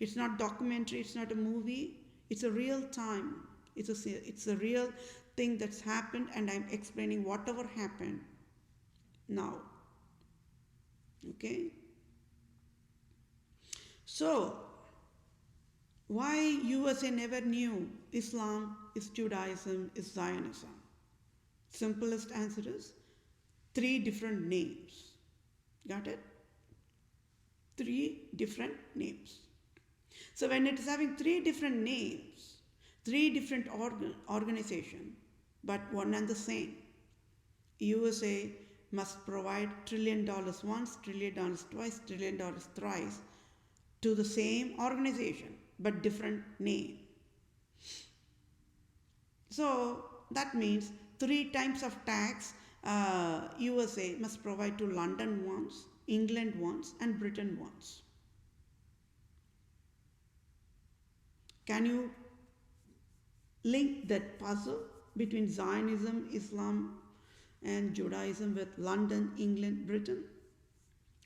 It's not documentary. It's not a movie. It's a real time. It's a real thing that's happened, and I'm explaining whatever happened now. Okay? So, why USA never knew Islam is Judaism, is Zionism? Simplest answer is 3 different names. Got it? 3 different names. So when it is having 3 different names, 3 different organizations, but one and the same, USA must provide $1 trillion once, $1 trillion twice, $1 trillion thrice to the same organization but different name. So that means 3 times of tax USA must provide to London once, England once, and Britain once. Can you link that puzzle between Zionism, Islam, and Judaism with London, England, Britain?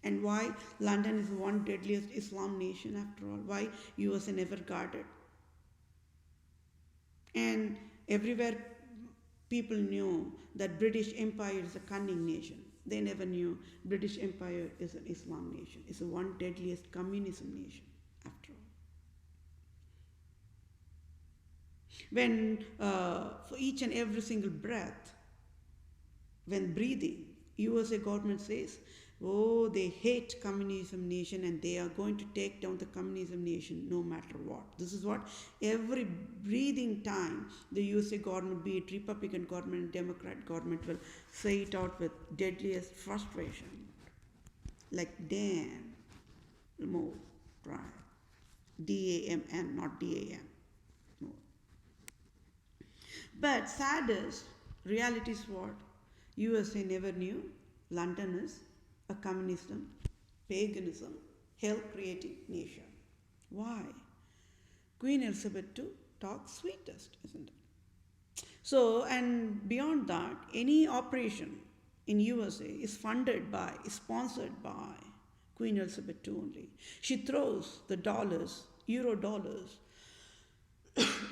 And why London is one deadliest Islam nation after all? Why USA never guarded? And everywhere people knew that British Empire is a cunning nation. They never knew British Empire is an Islam nation. It's the one deadliest communism nation after all. When for each and every single breath, when breathing, USA government says, oh, they hate communism nation and they are going to take down the communism nation no matter what. This is what every breathing time the USA government, be it Republican government, Democrat government, will say it out with deadliest frustration. Like damn, move, right? D-A-M-N, not D-A-M. Move. But saddest reality is what? USA never knew London is a communism, paganism, hell-creating nation. Why? Queen Elizabeth II talks sweetest, isn't it? So, and beyond that, any operation in USA is funded by, is sponsored by Queen Elizabeth II only. She throws the dollars, euro dollars,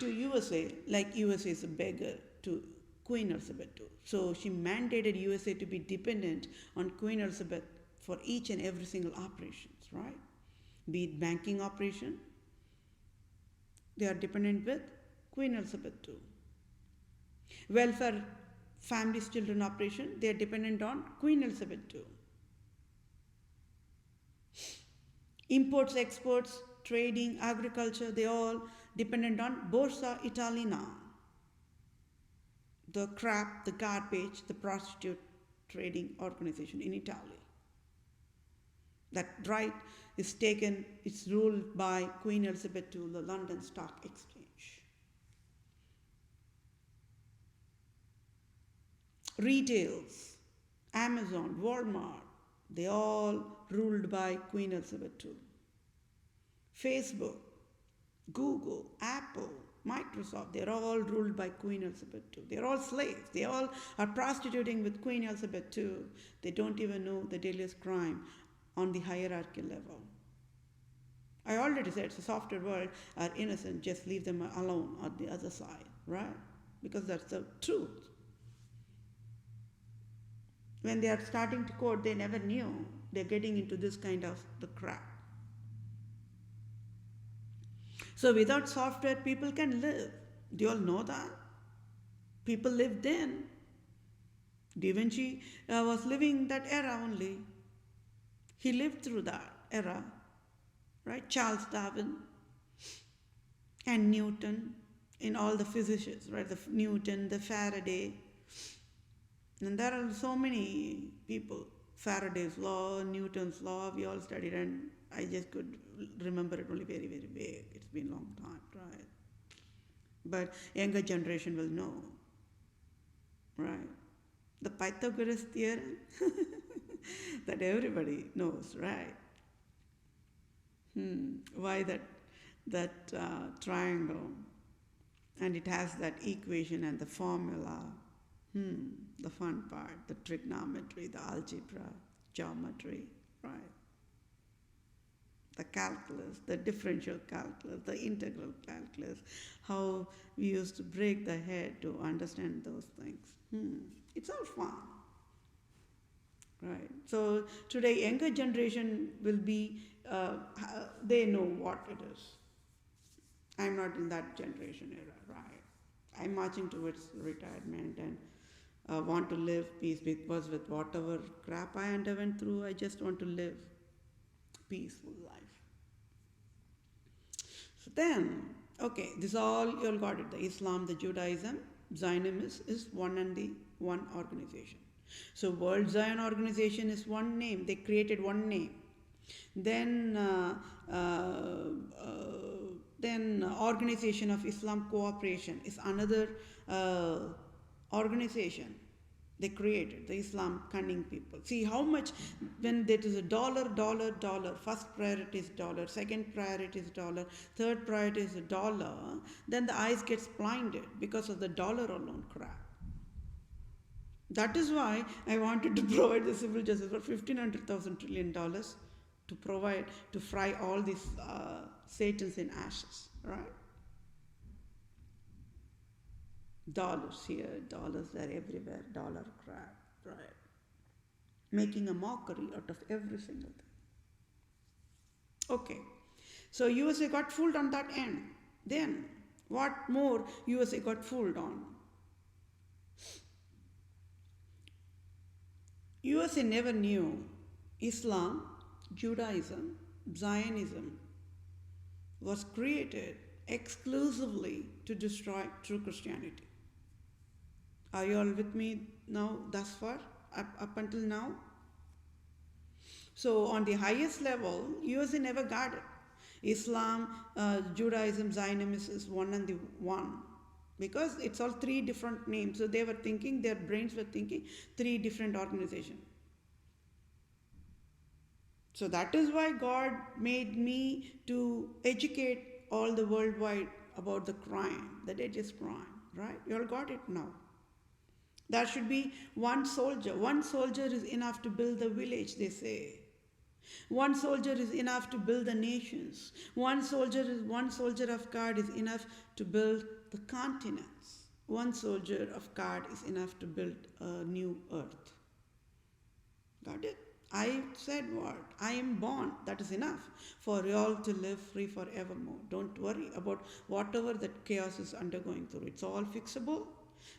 to USA like USA is a beggar to Queen Elizabeth II. So she mandated USA to be dependent on Queen Elizabeth for each and every single operations, right? Be it banking operation, they are dependent with Queen Elizabeth II. Welfare, families, children operation, they are dependent on Queen Elizabeth II. Imports, exports, trading, agriculture, they all dependent on Borsa Italiana. The crap, the garbage, the prostitute trading organization in Italy. That right is taken, it's ruled by Queen Elizabeth II, the London Stock Exchange. Retails, Amazon, Walmart, they all ruled by Queen Elizabeth II. Facebook, Google, Apple, Microsoft, they're all ruled by Queen Elizabeth II. They're all slaves. They all are prostituting with Queen Elizabeth II. They don't even know the deadliest crime on the hierarchy level. I already said the software world are innocent, just leave them alone on the other side, right? Because that's the truth. When they are starting to code, they never knew they're getting into this kind of the crap. So without software, people can live. Do you all know that? People lived then. Da Vinci was living that era only. He lived through that era, right? Charles Darwin and Newton and all the physicists, right? The Newton, the Faraday. And there are so many people. Faraday's law, Newton's law, we all studied, and I just could remember it only very, very vague. It's been a long time, right? But younger generation will know, right? The Pythagoras theorem that everybody knows, right? Why that triangle, and it has that equation and the formula. The fun part, the trigonometry, the algebra, geometry, right? The calculus, the differential calculus, the integral calculus, how we used to break the head to understand those things. It's all fun, right? So today, younger generation will be, they know what it is. I'm not in that generation era, right? I'm marching towards retirement and want to live peace, because with whatever crap I underwent through, I just want to live peaceful life. So then, okay, this all you all got it. The Islam, the Judaism, Zionism is one and the one organization. So World Zion Organization is one name. They created one name. Then Organization of Islam Cooperation is another organization they created, the Islam cunning people. See how much, when there is a dollar, first priority is dollar, second priority is dollar, third priority is a dollar, then the eyes gets blinded because of the dollar alone crap. That is why I wanted to provide the civil justice for $1,500 trillion to provide, to fry all these Satans in ashes, right? Dollars here, dollars there, everywhere, dollar crap, right? Making a mockery out of every single thing. Okay, so USA got fooled on that end. Then, what more USA got fooled on? USA never knew Islam, Judaism, Zionism was created exclusively to destroy true Christianity. Are you all with me now, thus far, up until now? So on the highest level, USA never got it. Islam, Judaism, Zionism is one and the one. Because it's all three different names. So they were thinking, their brains were thinking, three different organizations. So that is why God made me to educate all the worldwide about the crime, the deadliest crime, right? You all got it now. There should be one soldier. One soldier is enough to build the village, they say. One soldier is enough to build the nations. One soldier of God is enough to build the continents. One soldier of God is enough to build a new earth. Got it? I said what? I am born. That is enough for you all to live free forevermore. Don't worry about whatever that chaos is undergoing through. It's all fixable.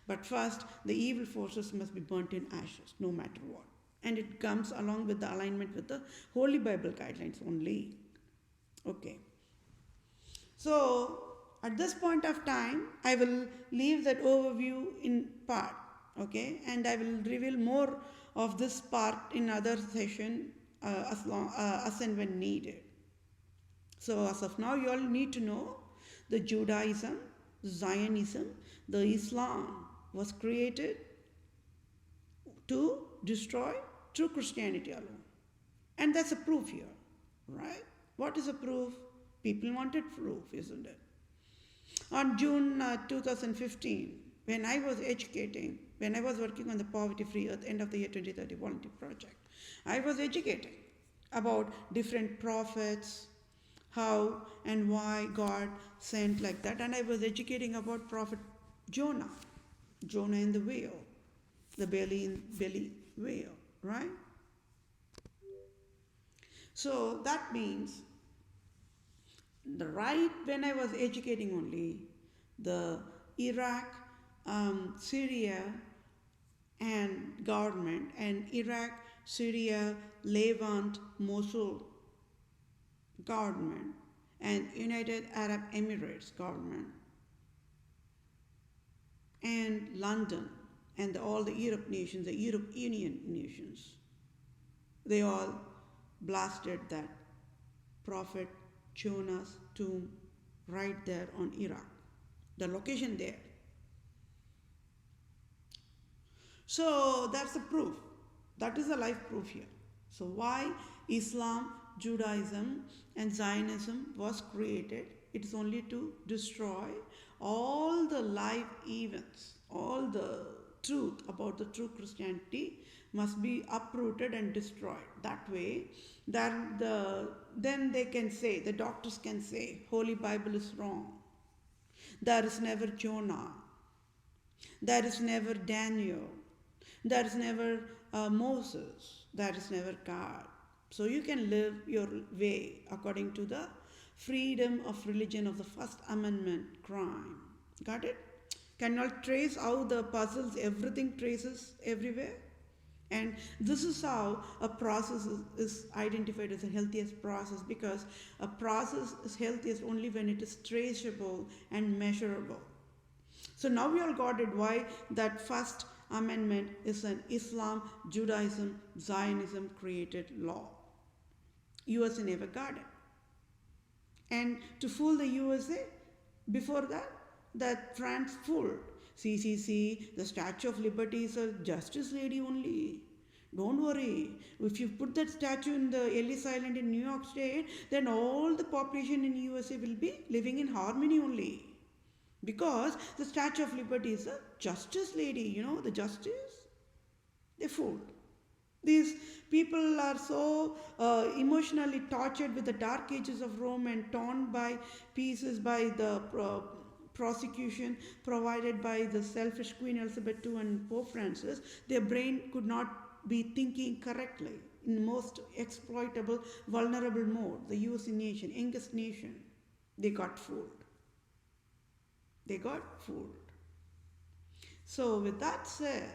But first, the evil forces must be burnt in ashes, no matter what. And it comes along with the alignment with the Holy Bible guidelines only. Okay. So, at this point of time, I will leave that overview in part. Okay. And I will reveal more of this part in other session as and when needed. So, as of now, you all need to know the Judaism, Zionism, the Islam was created to destroy true Christianity alone. And that's a proof here, right? What is a proof? People wanted proof, isn't it? On June 2015, when I was working on the Poverty Free Earth End of the Year 2030 volunteer project, I was educating about different prophets, how and why God sent like that. And I was educating about Prophet Jonah in the whale, the belly whale, right? So that means when I was educating only, the Iraq, Syria and government, and Iraq, Syria, Levant, Mosul government, and United Arab Emirates government, and London, and all the Europe nations, the European nations, they all blasted that Prophet Jonah's tomb right there on Iraq, the location there. So that's the proof. That is a live proof here. So why Islam, Judaism and Zionism was created? It is only to destroy all the live events, all the truth about the true Christianity must be uprooted and destroyed. That way, then they can say, the doctors can say, Holy Bible is wrong. There is never Jonah. There is never Daniel. There is never Moses. There is never God. So you can live your way according to the freedom of religion of the First Amendment crime. Got it? Can you all trace how the puzzles, everything traces everywhere? And this is how a process is identified as the healthiest process, because a process is healthiest only when it is traceable and measurable. So now we all got it why that first Amendment is an Islam, Judaism, Zionism created law. USA never got it. And to fool the USA, before that France fooled. See, the Statue of Liberty is a justice lady only. Don't worry. If you put that statue in the Ellis Island in New York State, then all the population in USA will be living in harmony only. Because the Statue of Liberty is a justice lady, the justice. They fooled. These people are so emotionally tortured with the dark ages of Rome and torn by pieces by the prosecution provided by the selfish Queen Elizabeth II and Pope Francis. Their brain could not be thinking correctly in the most exploitable, vulnerable mode. The USA nation, youngest nation, they got fooled. So with that said,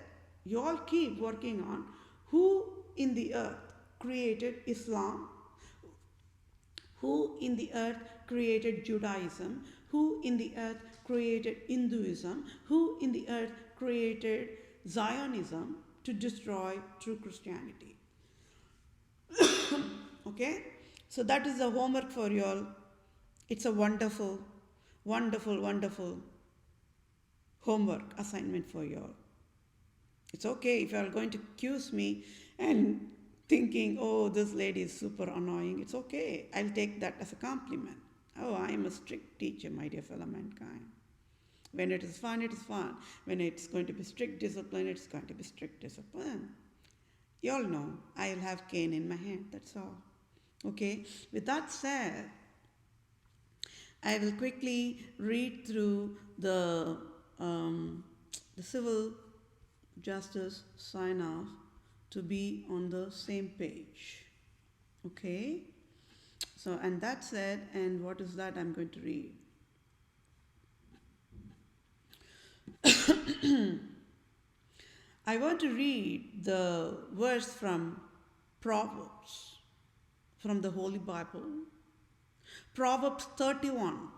you all keep working on who in the earth created Islam, who in the earth created Judaism, who in the earth created Hinduism, who in the earth created Zionism to destroy true Christianity. Okay? So that is the homework for you all. It's a wonderful, wonderful, wonderful homework assignment for you all. It's okay if you are going to accuse me and thinking, oh, this lady is super annoying. It's okay. I'll take that as a compliment. Oh, I am a strict teacher, my dear fellow mankind. When it is fun, it is fun. When it's going to be strict discipline, it's going to be strict discipline. You all know, I'll have cane in my hand, that's all. Okay, with that said, I will quickly read through the civil justice sign-off to be on the same page. Okay, so and that said, and what is that I'm going to read? I want to read the verse from Proverbs, from the Holy Bible. Proverbs 31,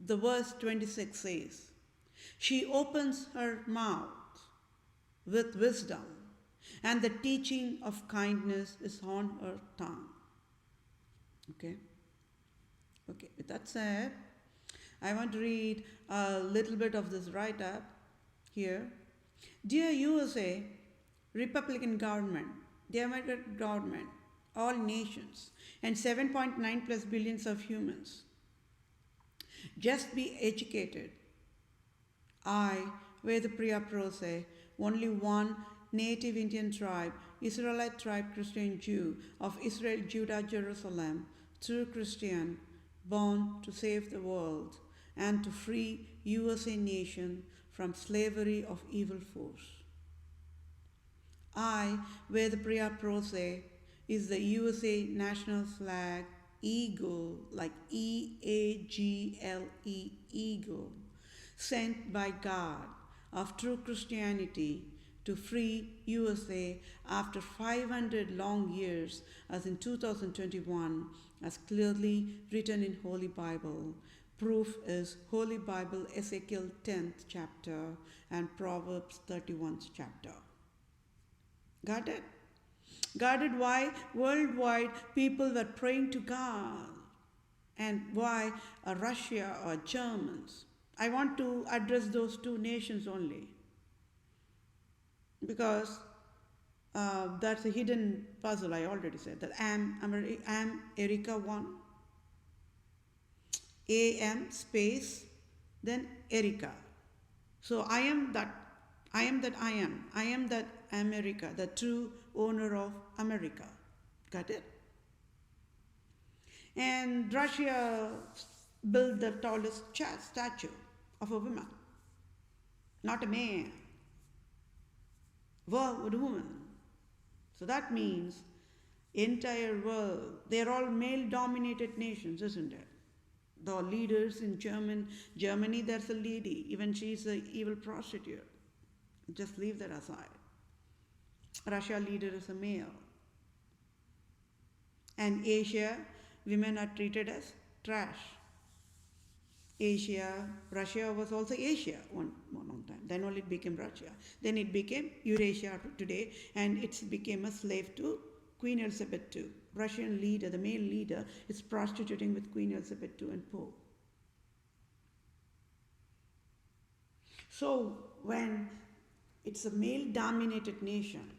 the verse 26 says, "She opens her mouth with wisdom, and the teaching of kindness is on her tongue." Okay, with that said, I want to read a little bit of this write-up here. Dear USA, Republican government, the American government, all nations, and 7.9 plus billions of humans, just be educated. I, Vethapriya Prose, only one native Indian tribe, Israelite tribe, Christian Jew, of Israel, Judah, Jerusalem, true Christian, born to save the world and to free USA nation from slavery of evil force. I, Vethapriya Prose, is the USA national flag eagle, like E-A-G-L-E, eagle, sent by God of true Christianity to free USA after 500 long years, as in 2021, as clearly written in Holy Bible. Proof is Holy Bible, Ezekiel 10th chapter and Proverbs 31st chapter. Got it? Got it why worldwide people were praying to God, and why Russia or Germans. I want to address those two nations only, because that's a hidden puzzle. I already said that. Am Erica 1, AM space, then Erica. So I am that I am that America, the true owner of America. Got it? And Russia built the tallest statue of a woman, not a man, a woman. So that means entire world, they're all male-dominated nations, isn't it? The leaders in Germany, there's a lady, even she's an evil prostitute. Just leave that aside. Russia leader is a male. And Asia, women are treated as trash. Asia, Russia was also Asia one time. Then only it became Russia. Then it became Eurasia today, and it became a slave to Queen Elizabeth II. Russian leader, the male leader, is prostituting with Queen Elizabeth II and Pope. So when it's a male-dominated nation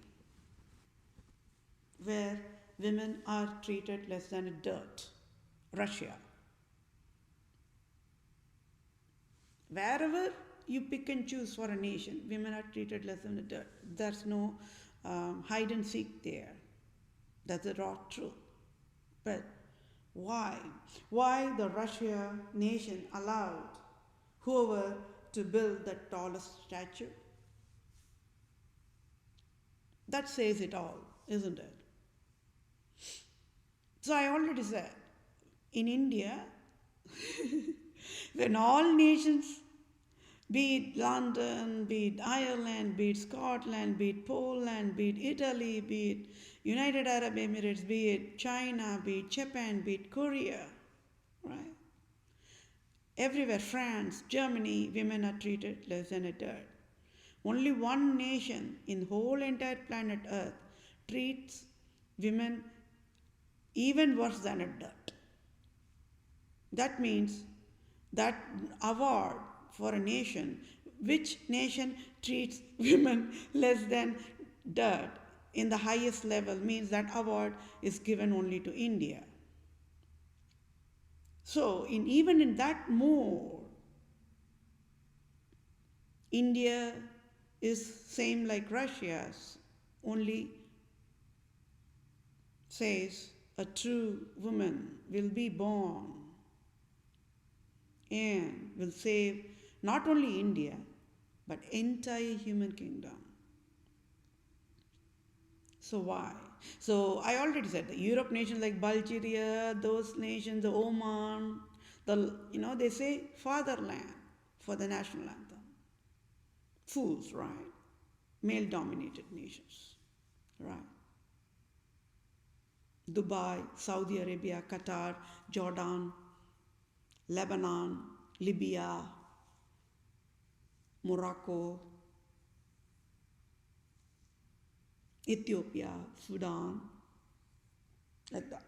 where women are treated less than a dirt, Russia. Wherever you pick and choose for a nation, women are treated less than a dirt. There's no hide and seek there. That's the raw truth. But why? Why the Russia nation allowed whoever to build the tallest statue? That says it all, isn't it? So I already said, in India, when all nations, be it London, be it Ireland, be it Scotland, be it Poland, be it Italy, be it United Arab Emirates, be it China, be it Japan, be it Korea, right? Everywhere, France, Germany, women are treated less than a dirt. Only one nation in whole entire planet Earth treats women even worse than a dirt. That means that award for a nation, which nation treats women less than dirt in the highest level, means that award is given only to India. So even in that mode, India is same like Russia's, only says a true woman will be born and will save not only India, but entire human kingdom. So why? So I already said the Europe nations like Bulgaria, those nations, the Oman, they say fatherland for the national anthem. Fools, right? Male-dominated nations, right? Dubai, Saudi Arabia, Qatar, Jordan, Lebanon, Libya, Morocco, Ethiopia, Sudan, like that.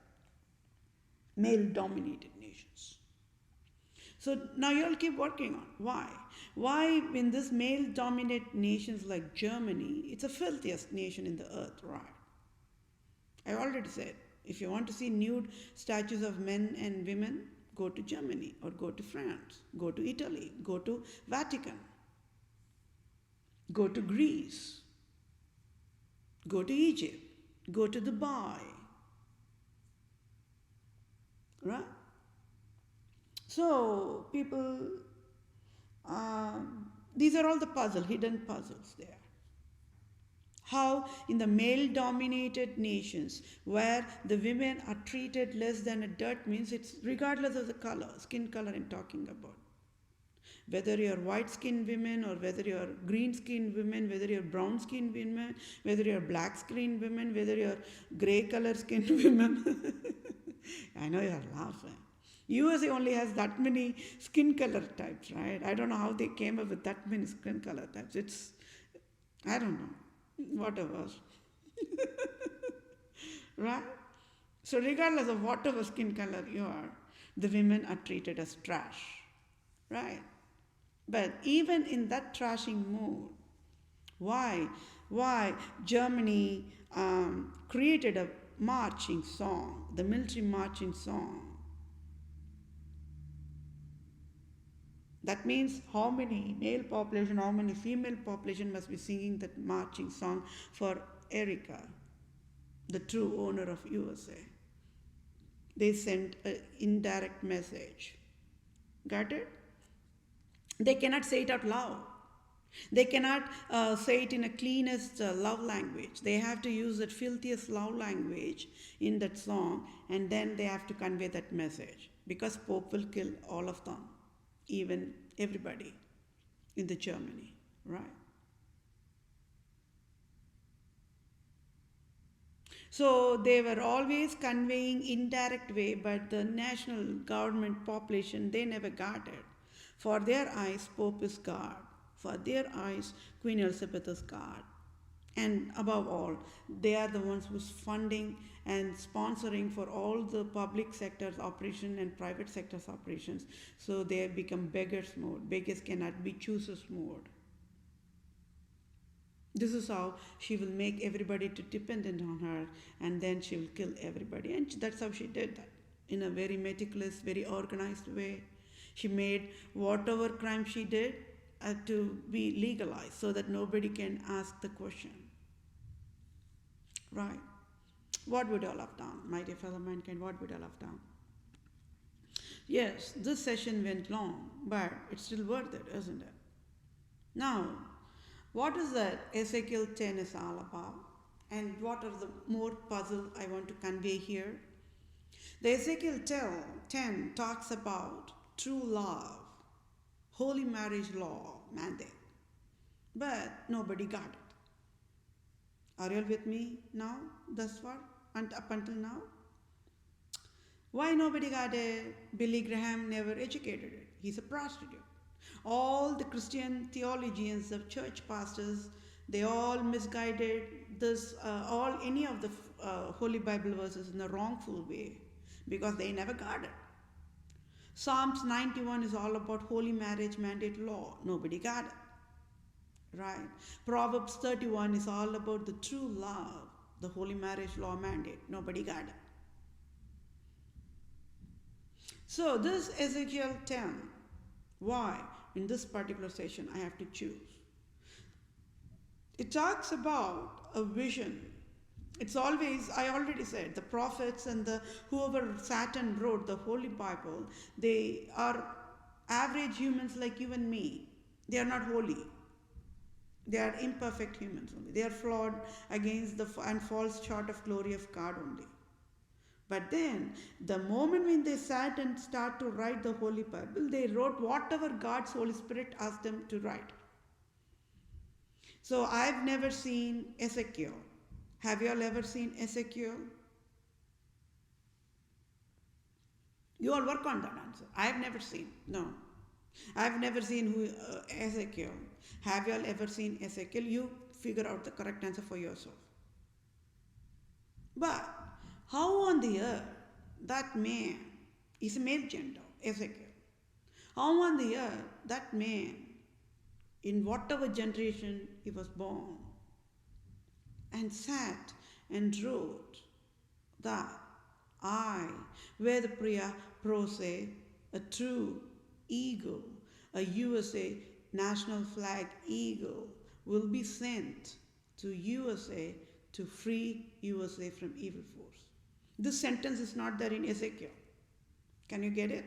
Male-dominated nations. So now you all keep working on. Why? Why in this male-dominated nations like Germany, it's the filthiest nation in the earth, right? I already said, if you want to see nude statues of men and women, go to Germany or go to France, go to Italy, go to Vatican, go to Greece, go to Egypt, go to Dubai, right? So people, these are all the hidden puzzles there. How in the male-dominated nations where the women are treated less than a dirt means it's regardless of the color, skin color I'm talking about. Whether you're white-skinned women or whether you're green-skinned women, whether you're brown-skinned women, whether you're black-skinned women, whether you're gray-color-skinned women. I know you're laughing. USA only has that many skin color types, right? I don't know how they came up with that many skin color types. I don't know. Whatever. Right? So regardless of whatever skin color you are, the women are treated as trash. Right? But even in that trashing mood, why Germany created a marching song, the military marching song? That means how many male population, how many female population must be singing that marching song for Erica, the true owner of USA. They sent an indirect message. Got it? They cannot say it out loud. They cannot say it in a cleanest love language. They have to use that filthiest love language in that song, and then they have to convey that message, because Pope will kill all of them, even everybody in the Germany, right? So they were always conveying indirect way, but the national government population, they never got it. For their eyes, Pope is God. For their eyes, Queen Elizabeth is God. And above all, they are the ones who's funding and sponsoring for all the public sector's operation and private sector's operations. So they have become beggars mode. Beggars cannot be choosers mode. This is how she will make everybody to dependent on her, and then she will kill everybody. And that's how she did that, in a very meticulous, very organized way. She made whatever crime she did to be legalized so that nobody can ask the question. Right? What would all have done, my dear fellow mankind? What would all have done? Yes, this session went long, but it's still worth it, isn't it? Now, what is that Ezekiel 10 is all about? And what are the more puzzle I want to convey here? The Ezekiel 10 talks about true love, holy marriage law mandate. But nobody got it. Are you all with me now, thus far, and up until now? Why nobody got it? Billy Graham never educated it. He's a prostitute. All the Christian theologians, the church pastors, they all misguided this, any of the Holy Bible verses in a wrongful way because they never got it. Psalms 91 is all about holy marriage mandate law. Nobody got it. Right? Proverbs 31 is all about the true love, the holy marriage law mandate. Nobody got it. So this Ezekiel 10, why in this particular session I have to choose? It talks about a vision. It's always, I already said, the prophets and the whoever sat and wrote the Holy Bible, they are average humans like you and me. They are not holy. They are imperfect humans only. They are flawed against and falls short of glory of God only. But then, the moment when they sat and start to write the Holy Bible, they wrote whatever God's Holy Spirit asked them to write. So I've never seen Ezekiel. Have you all ever seen Ezekiel? You all work on that answer. I've never seen. No. I've never seen Ezekiel. Have you all ever seen Ezekiel? You figure out the correct answer for yourself. But how on the earth that man is a male gender, Ezekiel? How on the earth that man, in whatever generation he was born, and sat and wrote that I, Vethapriya Prose, a true eagle, a USA national flag eagle, will be sent to USA to free USA from evil force. This sentence is not there in Ezekiel. Can you get it?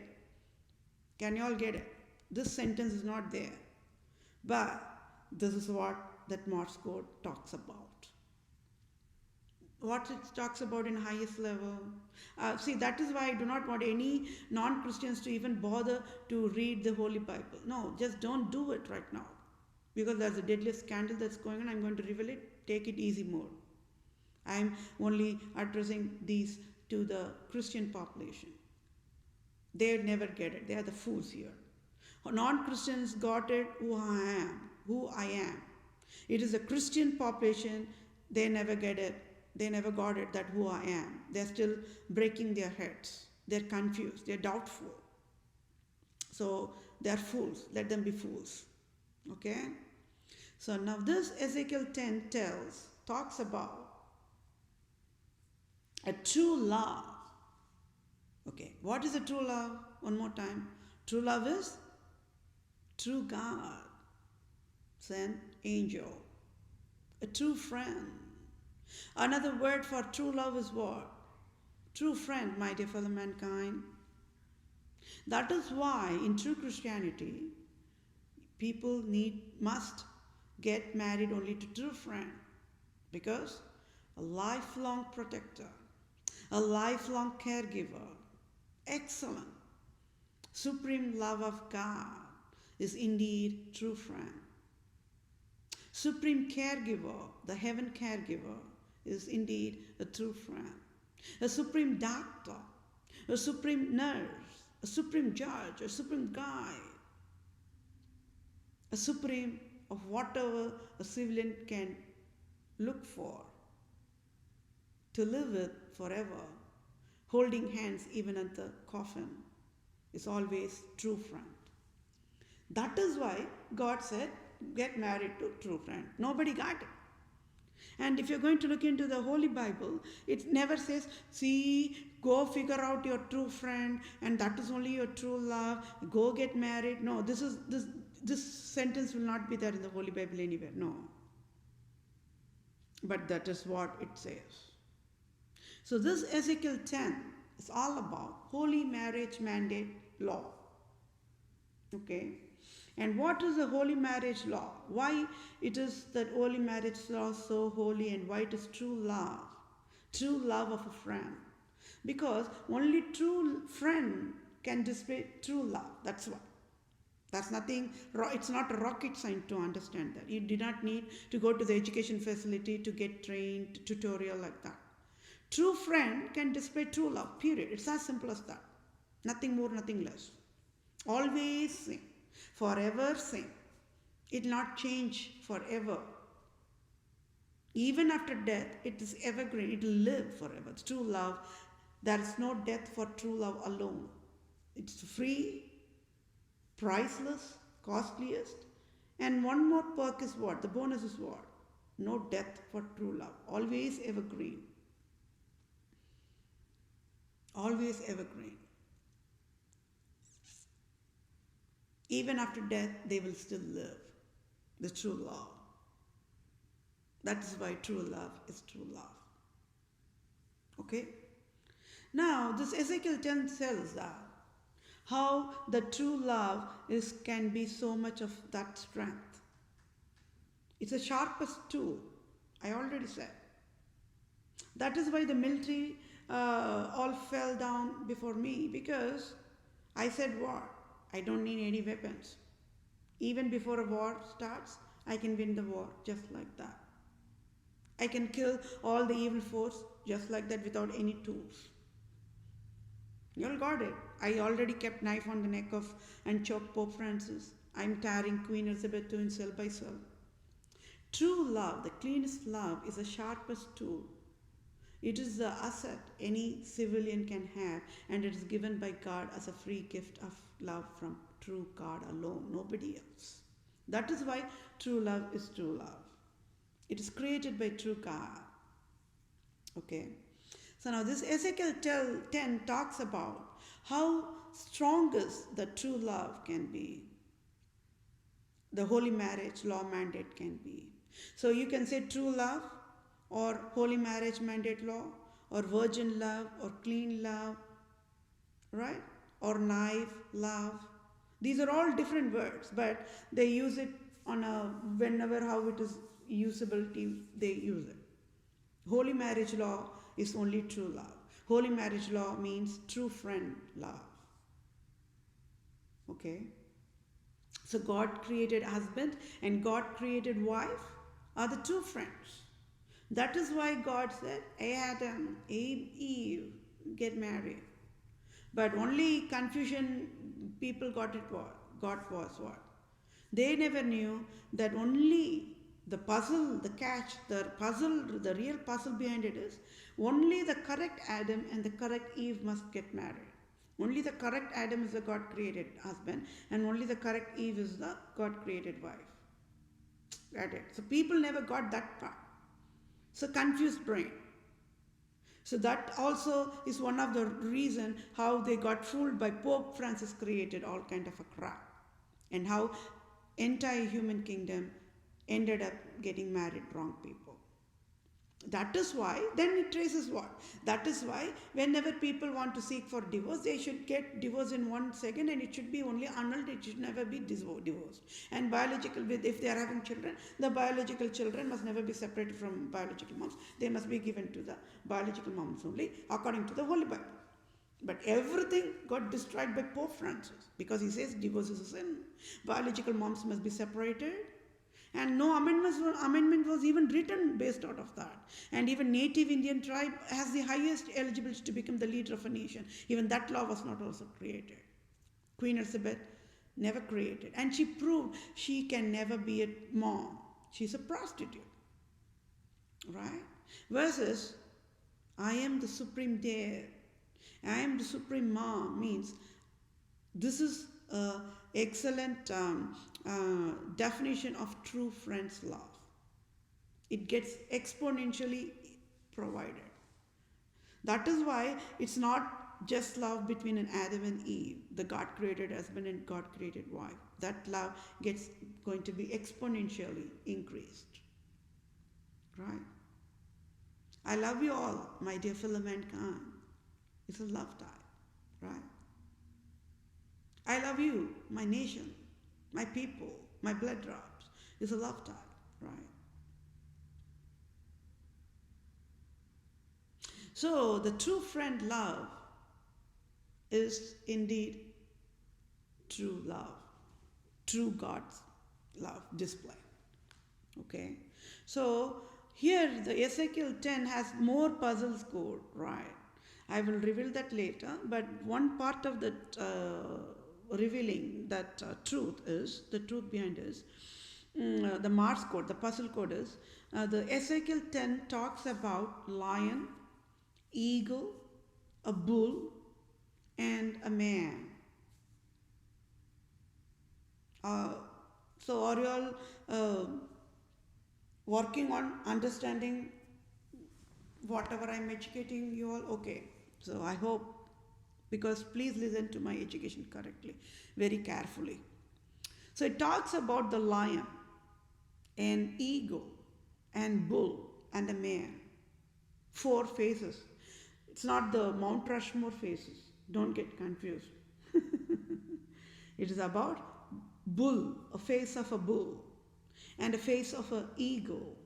Can you all get it? This sentence is not there. But this is what that Morse code talks about. What it talks about in highest level. See, that is why I do not want any non-Christians to even bother to read the Holy Bible. No, just don't do it right now. Because there's a deadliest scandal that's going on. I'm going to reveal it. Take it easy more. I'm only addressing these to the Christian population. They never get it. They are the fools here. Non-Christians got it, who I am. It is a Christian population, they never get it. They never got it, that who I am. They're still breaking their heads. They're confused. They're doubtful. So they're fools. Let them be fools. Okay? So now this Ezekiel 10 talks about a true love. Okay, what is a true love? One more time. True love is true God, sent angel, a true friend. Another word for true love is what? True friend, my dear fellow mankind. That is why in true Christianity, people must get married only to true friend, because a lifelong protector, a lifelong caregiver, excellent, supreme love of God is indeed true friend. Supreme caregiver, the heaven caregiver, is indeed a true friend. A supreme doctor, a supreme nurse, a supreme judge, a supreme guide, a supreme of whatever a civilian can look for, to live with forever, holding hands even at the coffin, is always true friend. That is why God said, get married to true friend. Nobody got it. And if you're going to look into the Holy Bible, it never says, see, go figure out your true friend and that is only your true love, go get married. No, this sentence will not be there in the Holy Bible anywhere. No. But that is what it says. So this Ezekiel 10 is all about holy marriage mandate law. Okay. And what is the holy marriage law? Why it is that holy marriage law so holy, and why it is true love of a friend? Because only true friend can display true love. That's why. That's nothing, it's not a rocket science to understand that. You do not need to go to the education facility to get trained, tutorial like that. True friend can display true love, period. It's as simple as that. Nothing more, nothing less. Always same. Forever same. It will not change forever. Even after death, it is evergreen. It will live forever. It's true love. There is no death for true love alone. It's free, priceless, costliest. And one more perk is what? The bonus is what? No death for true love. Always evergreen. Always evergreen. Even after death, they will still live. The true love. That is why true love is true love. Okay? Now, this Ezekiel 10 tells that how the true love can be so much of that strength. It's the sharpest tool. I already said. That is why the military all fell down before me, because I said what? I don't need any weapons. Even before a war starts, I can win the war just like that. I can kill all the evil force just like that without any tools. You all got it. I already kept knife on the neck of and choked Pope Francis. I'm tearing Queen Elizabeth II cell by cell. True love, the cleanest love, is the sharpest tool. It is the asset any civilian can have, and it is given by God as a free gift of love from true God alone, nobody else. That is why true love is true love. It is created by true God. Okay. So now this Ezekiel 10 talks about how strongest the true love can be. The holy marriage law mandate can be. So you can say true love, or holy marriage mandate law, or virgin love, or clean love, right? Or knife love. These are all different words, but they use it on whenever how it is usability, they use it. Holy marriage law is only true love. Holy marriage law means true friend love. Okay? So God created husband and God created wife are the two friends. That is why God said, Adam, Eve, get married. But only confusion people got it what? God was what? They never knew that only the puzzle, the catch, the real puzzle behind it is only the correct Adam and the correct Eve must get married. Only the correct Adam is the God created husband, and only the correct Eve is the God created wife. Got it? So people never got that part. So confused brain. So that also is one of the reason how they got fooled by Pope Francis created all kind of a crap, and how entire human kingdom ended up getting married wrong people. That is why, then it traces what? That is why whenever people want to seek for divorce, they should get divorce in 1 second, and it should be only annulled, it should never be divorced. And biological, if they are having children, the biological children must never be separated from biological moms. They must be given to the biological moms only, according to the Holy Bible. But everything got destroyed by Pope Francis, because he says divorce is a sin. Biological moms must be separated. And no amendment was even written based out of that. And even native Indian tribe has the highest eligibility to become the leader of a nation. Even that law was not also created. Queen Elizabeth never created. And she proved she can never be a mom. She's a prostitute, right? Versus, I am the supreme dad. I am the supreme mom means this is an excellent definition of true friend's love. It gets exponentially provided. That is why it's not just love between an Adam and Eve, the God created husband and God created wife. That love gets going to be exponentially increased. Right? I love you all, my dear fellow mankind. It's a love type. Right? I love you, my nation, my people, my blood drops. It's a love type. Right? So the true friend love is indeed true love, true God's love display. Okay, so here the Ezekiel 10 has more puzzles code, right? I will reveal that later, but one part of that revealing that truth is, the truth behind is, the Morse code, the puzzle code is, the Ezekiel 10 talks about lion, eagle, a bull, and a man. So are you all working on understanding whatever I'm educating you all? Okay. So I hope, because please listen to my education correctly, very carefully. So it talks about the lion, an eagle, and bull, and a man. 4 faces. It's not the Mount Rushmore faces. Don't get confused. It is about bull, a face of a bull, and a face of an eagle,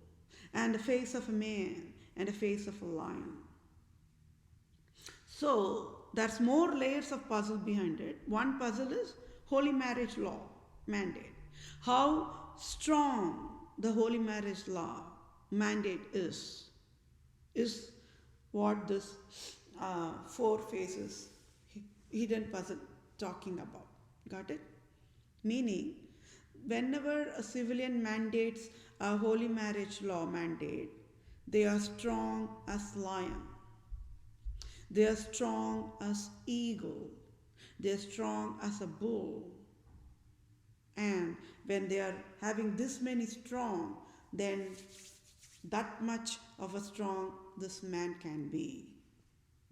and a face of a man, and a face of a lion. So there's more layers of puzzle behind it. One puzzle is holy marriage law mandate. How strong the holy marriage law mandate is what this 4 phases hidden puzzle talking about. Got it? Meaning, whenever a civilian mandates a holy marriage law mandate, they are strong as lion. They are strong as eagle. They are strong as a bull. And when they are having this many strong, then that much of a strong this man can be.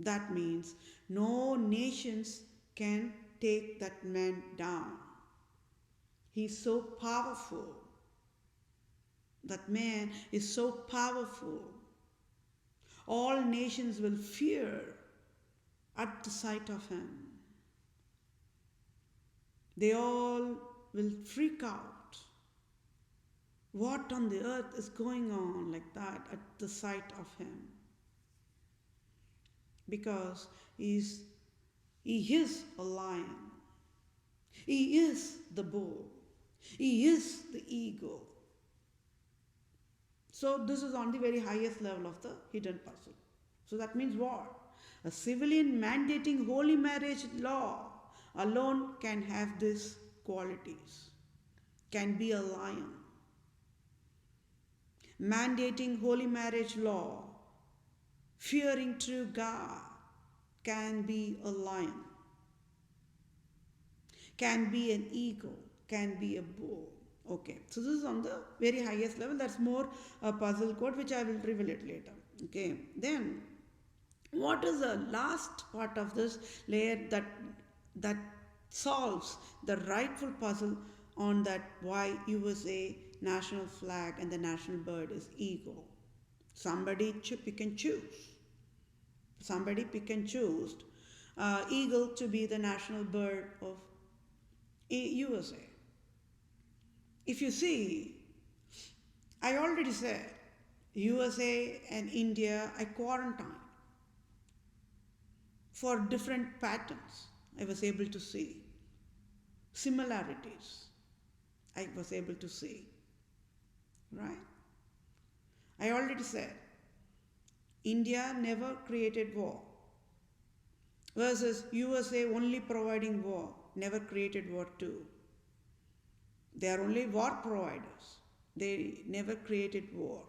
That means no nations can take that man down. He's so powerful. That man is so powerful. All nations will fear at the sight of him. They all will freak out. What on the earth is going on like that at the sight of him? Because he is a lion. He is the bull. He is the eagle. So this is on the very highest level of the hidden puzzle. So that means what? A civilian mandating holy marriage law alone can have these qualities. Can be a lion. Mandating holy marriage law, fearing true God, can be a lion. Can be an eagle, can be a bull. Okay, so this is on the very highest level. That's more a puzzle code, which I will reveal it later. Okay, then what is the last part of this layer that solves the rightful puzzle on that why USA national flag and the national bird is eagle? Somebody pick and choose. Somebody pick and choose eagle to be the national bird of USA. If you see, I already said USA and India, I quarantined for different patterns. I was able to see similarities. I was able to see, right? I already said India never created war versus USA only providing war, never created war too. They are only war providers. They never created war.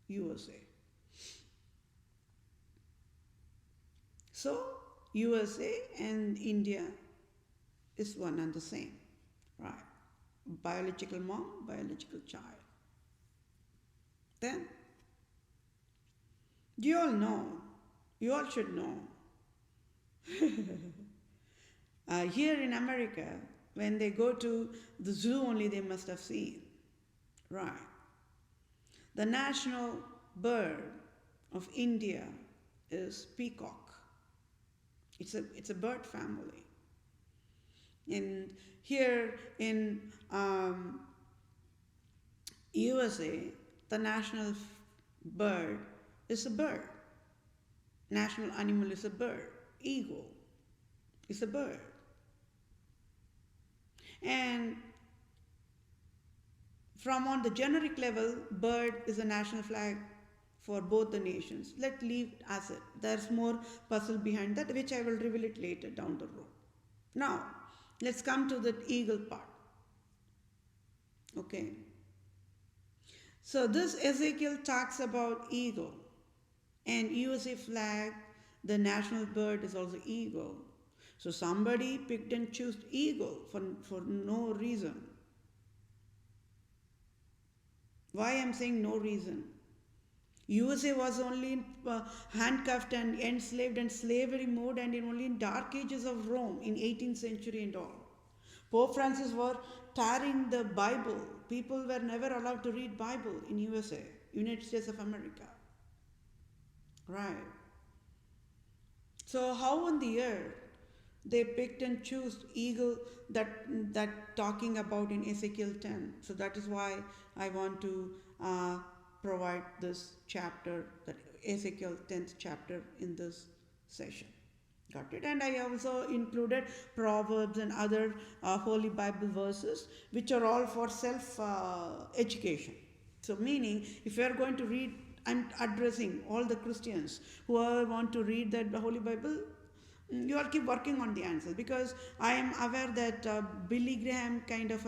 USA. So, USA and India is one and the same, right? Biological mom, biological child. Then, you all know, you all should know, here in America, when they go to the zoo only they must have seen, right? The national bird of India is peacock. It's a bird family. And here in USA, the national bird is a bird. National animal is a bird. Eagle is a bird. And from on the generic level, bird is a national flag for both the nations. Let's leave it as it. There's more puzzle behind that, which I will reveal it later down the road. Now, let's come to the eagle part. Okay. So this Ezekiel talks about eagle. And USA flag, the national bird is also eagle. So somebody picked and chose eagle for no reason. Why I'm saying no reason? USA was only handcuffed and enslaved and slavery mode and only in dark ages of Rome in 18th century and all. Pope Francis were tearing the Bible. People were never allowed to read Bible in USA, United States of America. Right. So how on the earth they picked and chose eagle that talking about in Ezekiel 10. So that is why I want to provide this chapter, that Ezekiel 10th chapter in this session. Got it? And I also included Proverbs and other Holy Bible verses, which are all for self-education. So meaning, if you are going to read and addressing all the Christians who want to read that the Holy Bible, you all keep working on the answers, because I am aware that Billy Graham kind of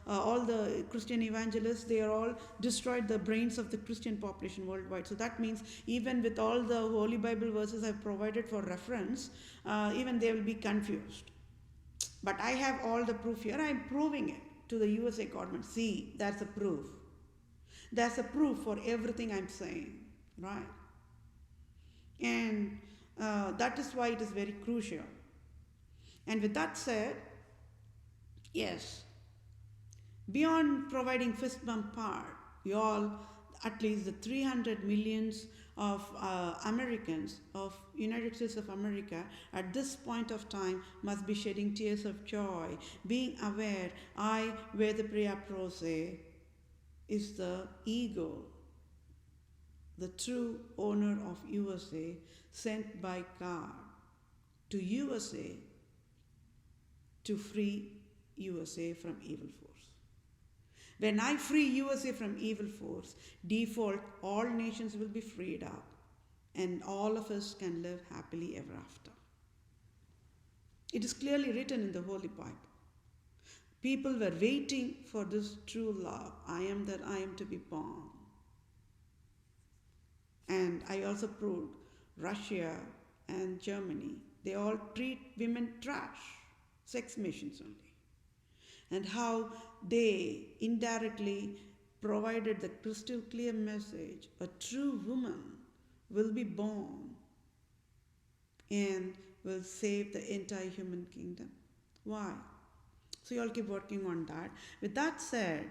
all the Christian evangelists, they are all destroyed the brains of the Christian population worldwide. So that means even with all the Holy Bible verses I've provided for reference, even they will be confused. But I have all the proof here. I'm proving it to the USA government. See, that's a proof. That's a proof for everything I'm saying, right? And that is why it is very crucial. And with that said, yes, beyond providing fist bump part, you all, at least the 300 millions of Americans of United States of America at this point of time must be shedding tears of joy, being aware I, Vethapriya Prose, is the eagle, the true owner of USA, sent by God to USA to free USA from evil force. When I free USA from evil force, default, all nations will be freed up and all of us can live happily ever after. It is clearly written in the Holy Bible. People were waiting for this true love. I am that I am to be born. And I also proved Russia and Germany, they all treat women trash, sex machines only. And how they indirectly provided the crystal clear message, a true woman will be born and will save the entire human kingdom. Why? So you all keep working on that. With that said,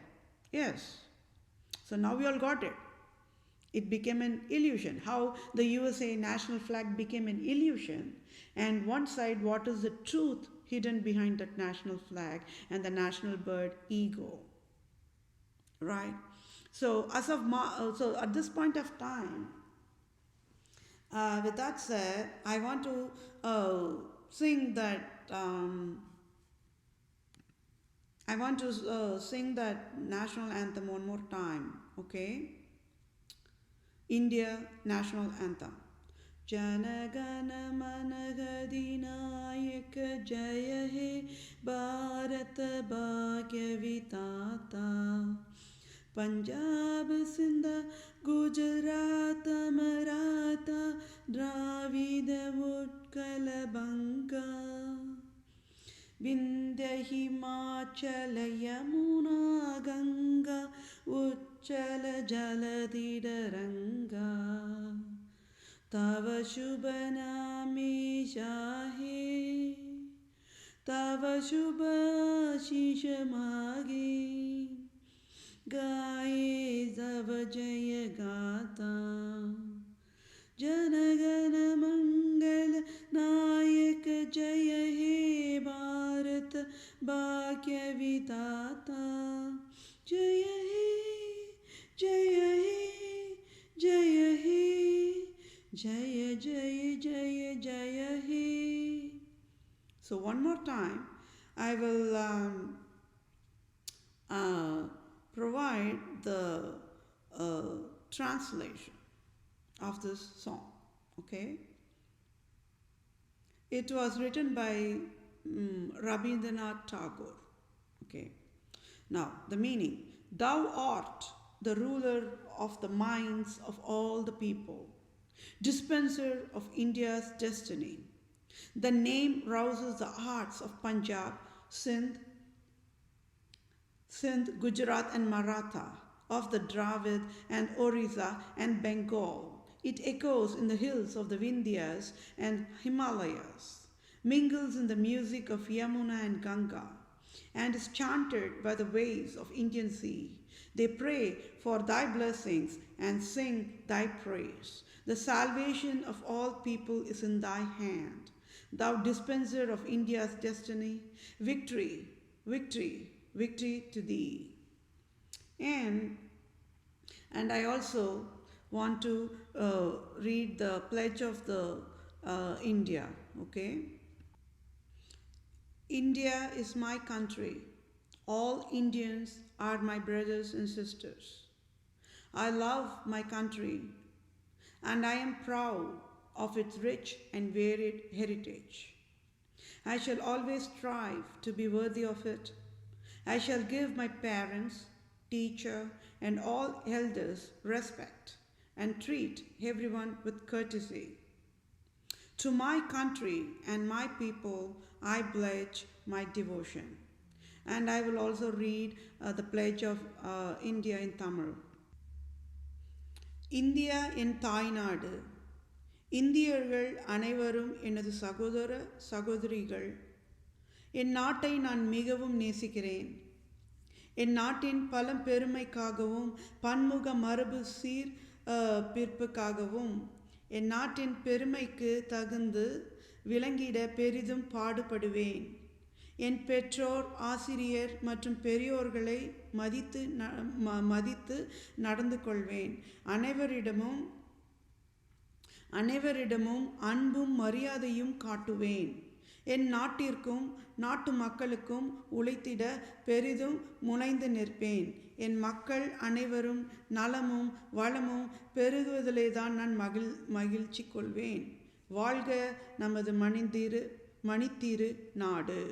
yes, so now we all got it. It became an illusion. How the USA national flag became an illusion. And one side, what is the truth hidden behind that national flag and the national bird eagle. Right? So as of so at this point of time, with that said, I want to sing that. I want to sing that national anthem one more time. Okay. India national anthem. जनगण मन गदिनायक जय हे भारत भाग्य विधाता पंजाब सिंध गुजरात मराठा द्राविड उत्कल बंगा विंध्य हिमाचल यमुना गंगा उच्चल जलधिरंगा तव शुभ नामे जाहे तव शुभ आशीष मागे गाए तव जय गाता जनगण मंगल नायक जय हे भारत भाग्य विधाता जय हे जय हे जय हे जय जय जय जय हे. So one more time I will provide the translation of this song. Okay, it was written by Rabindranath Tagore. Okay, now the meaning: thou art the ruler of the minds of all the people, dispenser of India's destiny. The name rouses the hearts of Punjab, Sindh, Gujarat and Maratha, of the Dravid and Orissa and Bengal. It echoes in the hills of the Vindhyas and Himalayas, mingles in the music of Yamuna and Ganga, and is chanted by the waves of Indian Sea. They pray for thy blessings and sing thy praise. The salvation of all people is in thy hand. Thou dispenser of India's destiny, victory, victory, victory to thee. And I also want to read the pledge of the India. Okay, India is my country. All Indians are my brothers and sisters. I love my country and I am proud of its rich and varied heritage. I shall always strive to be worthy of it. I shall give my parents, teacher, and all elders respect and treat everyone with courtesy. To my country and my people I pledge my devotion. And I will also read the pledge of India in Tamil. India என் தாய்நாடு, இந்தியர்கள் அனைவரும் எனது சகோதர சகோதரிகள். என் நாட்டை நான் மிகவும் நேசிக்கிறேன். என் நாட்டின் பழம்பெருமைக்காகவும் பன்முக மரபு சீர் பிற்புக்காகவும் என் நாட்டின் பெருமைக்கு தகுந்து விளங்கிட பெரிதும் பாடுபடுவேன். என் பெற்றோர், ஆசிரியர் மற்றும் பெரியோர்களை மதித்து நடந்து கொள்வேன். அனைவரிடமும் அன்பும் மரியாதையும் காட்டுவேன். என் நாட்டிற்கும் நாட்டு மக்களுக்கும் உழைத்திட பெரிதும் முனைந்து நிற்பேன். என் மக்கள் அனைவரும் நலமும் வளமும் பெருகுவதிலே தான் நான் மகிழ்ச்சி கொள்வேன். வாழ்க நமது மணித்திரு நாடு.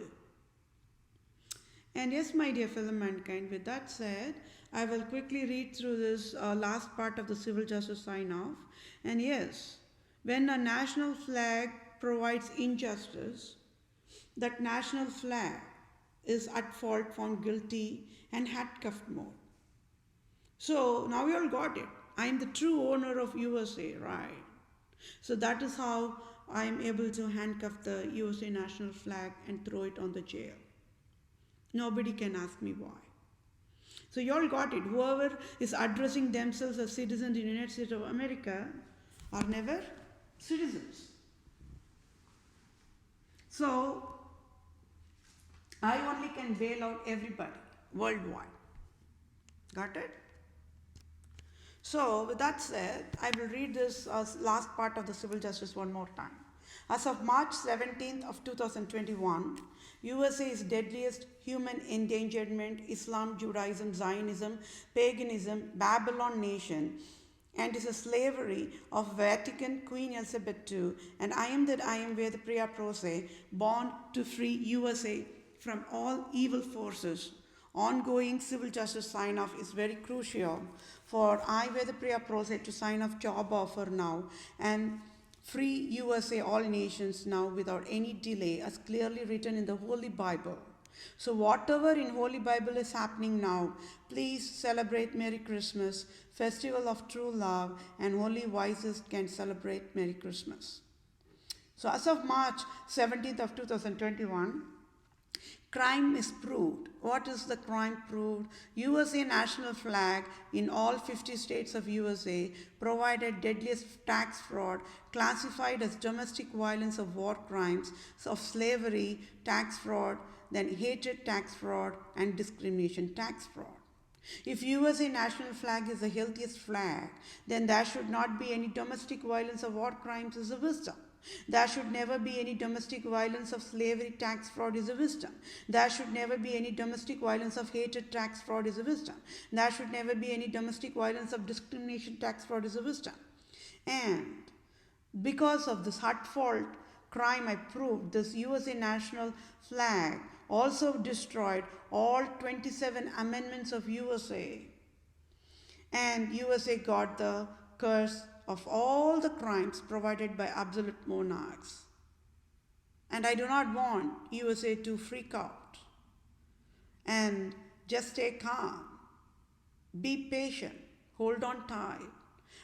And yes, my dear fellow mankind, with that said, I will quickly read through this last part of the civil justice sign-off. And yes, when a national flag provides injustice, that national flag is at fault, found guilty, and handcuffed mode. So now you all got it. I am the true owner of USA, right? So that is how I am able to handcuff the USA national flag and throw it on the jail. Nobody can ask me why. So you all got it. Whoever is addressing themselves as citizens in the United States of America are never citizens. So I only can bail out everybody worldwide. Got it? So with that said, I will read this last part of the civil justice one more time. As of March 17th of 2021, USA is deadliest human endangerment, Islam, Judaism, Zionism, paganism, Babylon nation, and is a slavery of Vatican Queen Elizabeth II, and I am that I am Vethapriya Prose, born to free USA from all evil forces. Ongoing civil justice sign-off is very crucial for I, Vethapriya Prose, to sign off job offer now and free USA all nations now without any delay, as clearly written in the Holy Bible. So whatever in Holy Bible is happening now, please celebrate Merry Christmas, Festival of True Love, and only wisest can celebrate Merry Christmas. So as of March 17th of 2021, crime is proved. What is the crime proved? USA national flag in all 50 states of USA provided deadliest tax fraud, classified as domestic violence of war crimes, of slavery, tax fraud, then hatred tax fraud, and discrimination tax fraud. If USA national flag is the healthiest flag, then there should not be any domestic violence of war crimes is a wisdom. There should never be any domestic violence of slavery tax fraud is a wisdom. There should never be any domestic violence of hatred tax fraud is a wisdom. There should never be any domestic violence of discrimination tax fraud is a wisdom. And because of this heartfelt crime I proved, this USA national flag also destroyed all 27 amendments of USA. And USA got the curse of all the crimes provided by absolute monarchs. And I do not want USA to freak out. And just stay calm. Be patient. Hold on tight.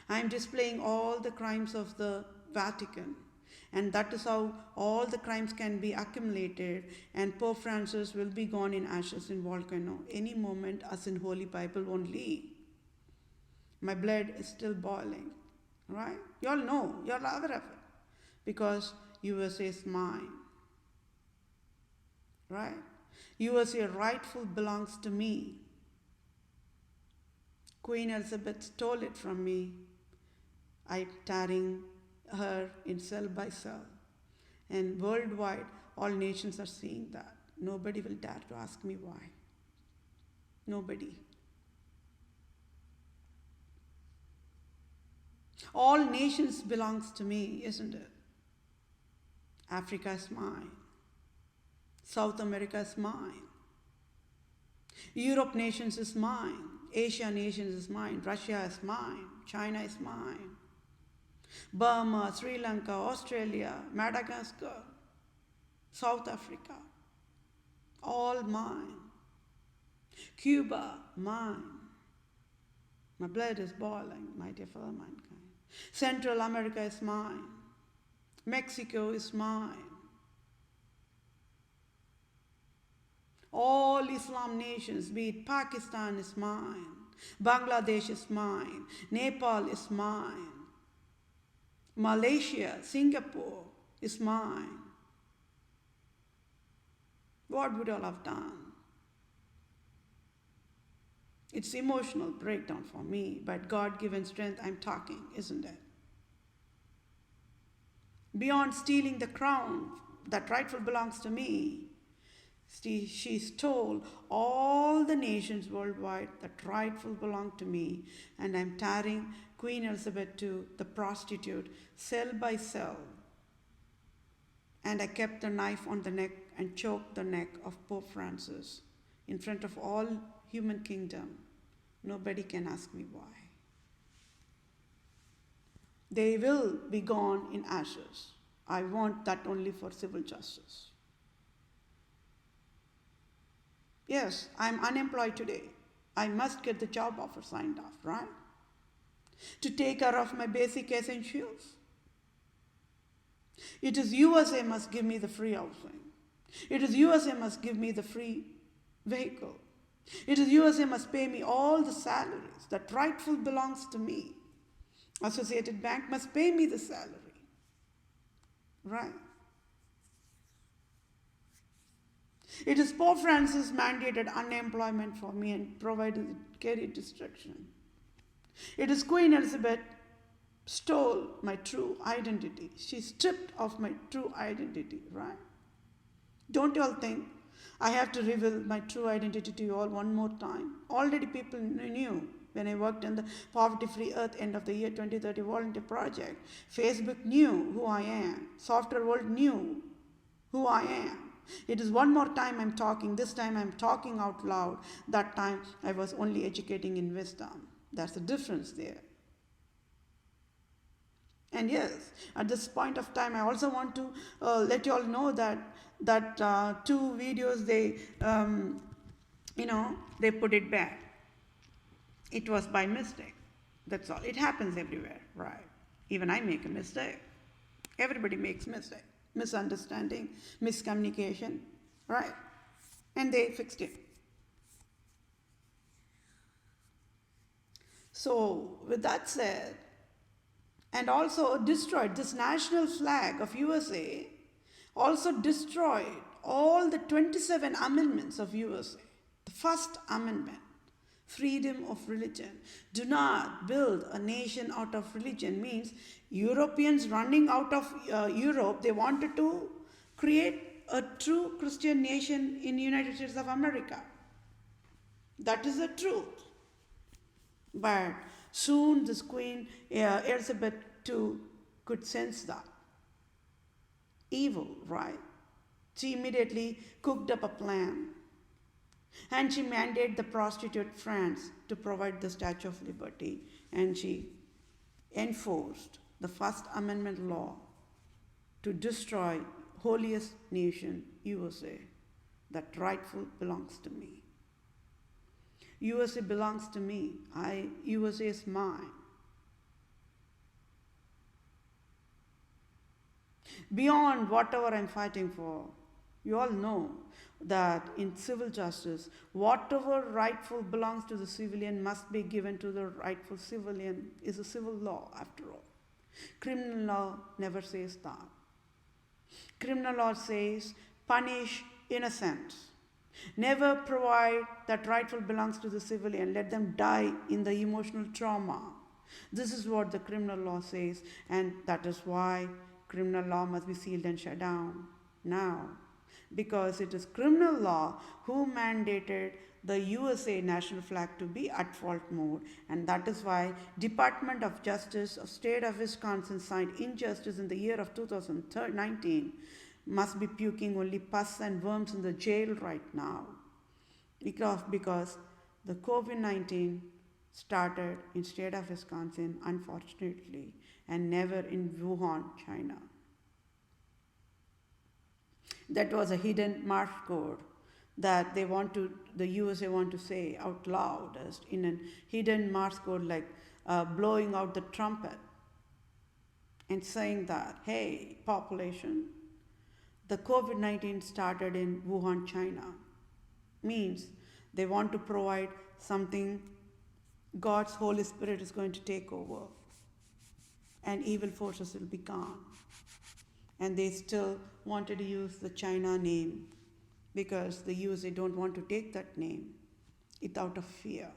I am displaying all the crimes of the Vatican. And that is how all the crimes can be accumulated, and Pope Francis will be gone in ashes in volcano any moment, as in Holy Bible only. My blood is still boiling, right? You all know, you all are aware of it, because USA is mine, right? USA rightful belongs to me. Queen Elizabeth stole it from me. I'm tearing her in cell by cell. And worldwide, all nations are seeing that. Nobody will dare to ask me why. Nobody. All nations belongs to me, isn't it? Africa is mine. South America is mine. Europe nations is mine. Asia nations is mine. Russia is mine. China is mine. Burma, Sri Lanka, Australia, Madagascar, South Africa, all mine. Cuba, mine. My blood is boiling, my dear fellow mankind. Central America is mine. Mexico is mine. All Islam nations, be it Pakistan is mine. Bangladesh is mine. Nepal is mine. Malaysia, Singapore is mine. What would you all have done? It's emotional breakdown for me, but God-given strength I'm talking, isn't it? Beyond stealing the crown that rightful belongs to me, she stole all the nations worldwide that rightful belong to me, and I'm tearing Queen Elizabeth II, the prostitute, cell by cell. And I kept the knife on the neck and choked the neck of Pope Francis in front of all human kingdom. Nobody can ask me why. They will be gone in ashes. I want that only for civil justice. Yes, I'm unemployed today. I must get the job offer signed off, right? To take care of my basic essentials. It is USA must give me the free housing. It is USA must give me the free vehicle. It is USA must pay me all the salaries that rightful belongs to me. Associated Bank must pay me the salary. Right? It is Pope Francis mandated unemployment for me and provided career destruction. It is Queen Elizabeth stole my true identity. She stripped off my true identity, right? Don't you all think I have to reveal my true identity to you all one more time? Already people knew When I worked in the Poverty Free Earth end of the year 2030 volunteer project, Facebook knew who I am. Software world knew who I am. It is one more time I'm talking. This time I'm talking out loud. That time I was only educating in wisdom. That's the difference there. And yes, at this point of time, I also want to let you all know that two videos they put it back. It was by mistake. That's all. It happens everywhere, right? Even I make a mistake. Everybody makes mistake. Misunderstanding, miscommunication, right? And they fixed it. So with that said, and also destroyed this national flag of USA, also destroyed all the 27 amendments of USA. The first amendment, freedom of religion. Do not build a nation out of religion, means Europeans running out of Europe, they wanted to create a true Christian nation in the United States of America. That is the truth. But soon this Queen Elizabeth II could sense that. Evil, right? She immediately cooked up a plan. And she mandated the prostitute France to provide the Statue of Liberty. And she enforced the First Amendment law to destroy holiest nation, USA, that rightful belongs to me. USA belongs to me. USA is mine. Beyond whatever I'm fighting for, you all know that in civil justice, whatever rightful belongs to the civilian must be given to the rightful civilian, is a civil law after all. Criminal law never says that. Criminal law says punish innocent. Never provide that rightful belongs to the civilian. Let them die in the emotional trauma. This is what the criminal law says, and that is why criminal law must be sealed and shut down now. Because it is criminal law who mandated the USA national flag to be at fault mode, and that is why Department of Justice of State of Wisconsin signed injustice in the year of 2019 must be puking only pus and worms in the jail right now, because the COVID-19 started in state of Wisconsin, unfortunately, and never in Wuhan, China. That was a hidden Morse code that the USA want to say out loud in a hidden Morse code, like blowing out the trumpet and saying that, hey, population, the COVID-19 started in Wuhan, China. Means they want to provide something, God's Holy Spirit is going to take over and evil forces will be gone. And they still wanted to use the China name because the USA don't want to take that name. It's out of fear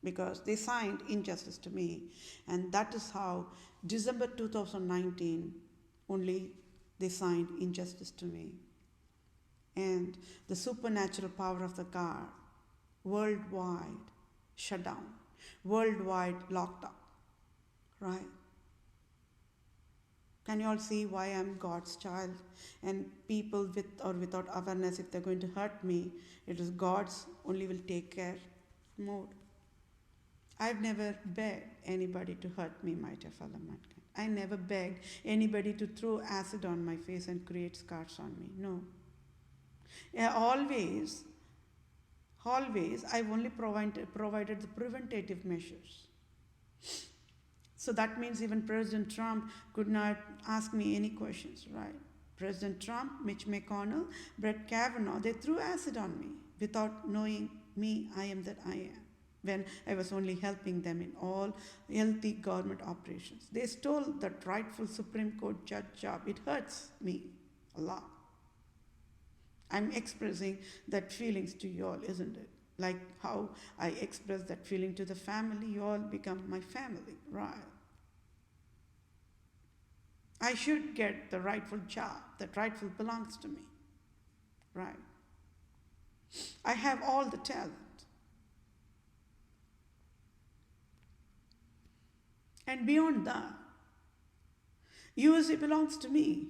because they signed injustice to me. And that is how December 2019 only they signed injustice to me. And the supernatural power of the God, worldwide shut down, worldwide locked up, right? Can you all see why I'm God's child? And people with or without awareness, if they're going to hurt me, it is God's only will take care mode. I've never begged anybody to hurt me, my dear fellow mankind. I never begged anybody to throw acid on my face and create scars on me. No. Yeah, always, I've only provided the preventative measures. So that means even President Trump could not ask me any questions, right? President Trump, Mitch McConnell, Brett Kavanaugh, they threw acid on me without knowing me, I am that I am, when I was only helping them in all healthy government operations. They stole that rightful Supreme Court judge job. It hurts me a lot. I'm expressing that feelings to you all, isn't it? Like how I express that feeling to the family, you all become my family, right? I should get the rightful job that rightful belongs to me, right? I have all the talent. And beyond that, USA belongs to me.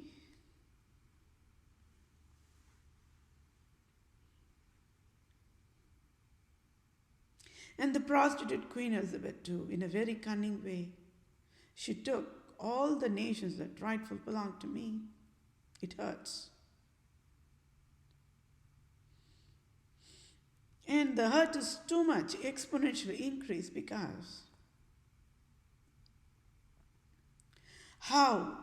And the prostitute Queen Elizabeth too, in a very cunning way, she took all the nations that rightfully belong to me. It hurts. And the hurt is too much, exponentially increased, because how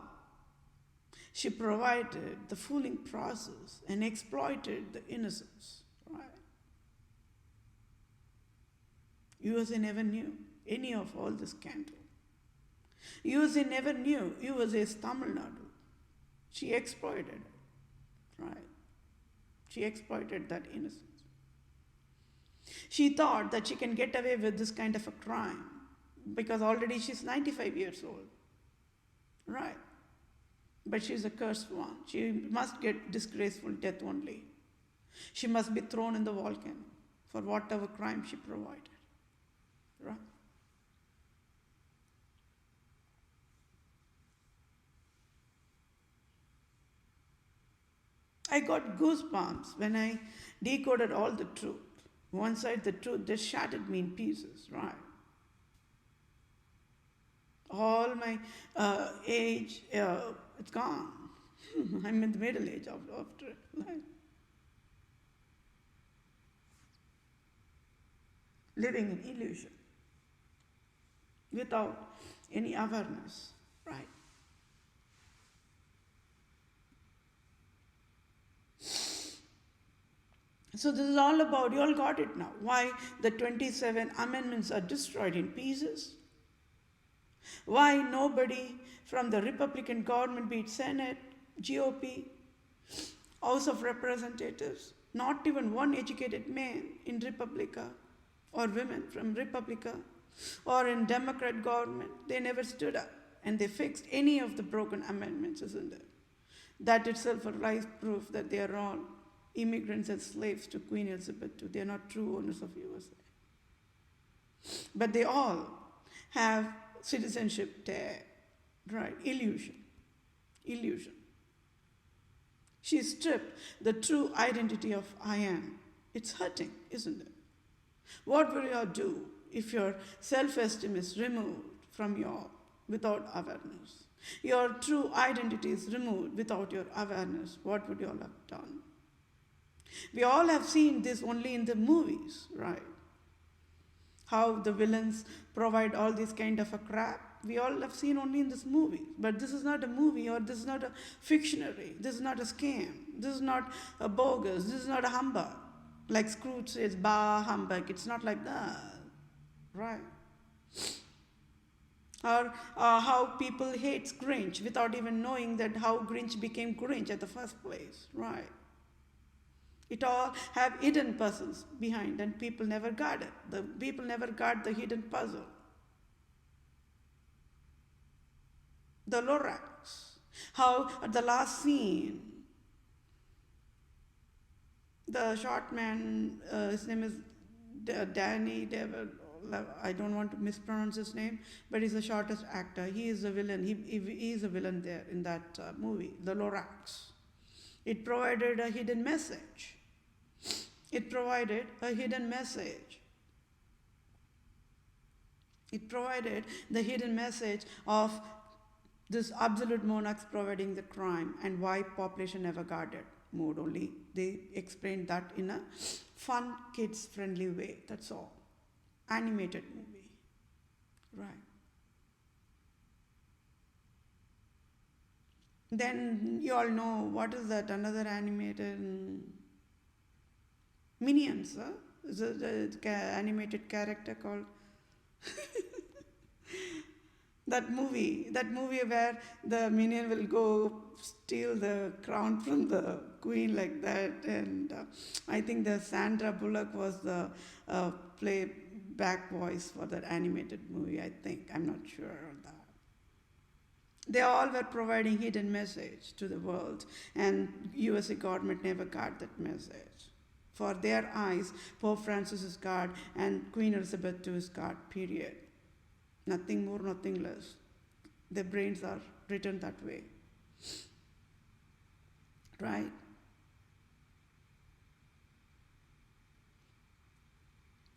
she provided the fooling process and exploited the innocents, right? USA never knew any of all this scandal. USA never knew USA's Tamil Nadu. She exploited it, right? She exploited that innocence. She thought that she can get away with this kind of a crime because already she's 95 years old, right? But she's a cursed one. She must get disgraceful death only. She must be thrown in the volcano for whatever crime she provided, right? I got goosebumps when I decoded all the truth. One side, the truth just shattered me in pieces, right? All my age, it's gone. I'm in the middle age after life. Living in illusion without any awareness, right? So this is all about, you all got it now, why the 27 amendments are destroyed in pieces, why nobody from the Republican government, be it Senate, GOP, House of Representatives, not even one educated man in Republica or women from Republica or in Democrat government, they never stood up and they fixed any of the broken amendments, isn't it? That itself a live proof that they are all immigrants and slaves to Queen Elizabeth II. They are not true owners of USA. But they all have citizenship tag, right? Illusion. Illusion. She stripped the true identity of I am. It's hurting, isn't it? What will you do if your self-esteem is removed from your without awareness? Your true identity is removed without your awareness. What would you all have done? We all have seen this only in the movies, right? How the villains provide all this kind of a crap. We all have seen only in this movie. But this is not a movie, or this is not a fictionary. This is not a scam. This is not a bogus. This is not a humbug. Like Scrooge says, bah, humbug. It's not like that, right? Or how people hate Grinch without even knowing that how Grinch became Grinch at the first place, right? It all have hidden puzzles behind, and people never got it. The people never got the hidden puzzle. The Lorax. How at the last scene, the short man, his name is Danny Devil. I don't want to mispronounce his name, but he's the shortest actor. He is a villain. He is a villain there in that movie, The Lorax. It provided a hidden message. It provided a hidden message. It provided the hidden message of this absolute monarchs providing the crime and why population never guarded mode only. They explained that in a fun, kids-friendly way. That's all. Animated movie. Right. Then you all know what is that another animated Minions, huh? The animated character called that movie where the minion will go steal the crown from the queen like that, and I think the Sandra Bullock was the playback voice for that animated movie. I think, I'm not sure on that. They all were providing hidden message to the world, and USA government never got that message. For their eyes, Pope Francis is God and Queen Elizabeth II is God, period. Nothing more, nothing less. Their brains are written that way. Right?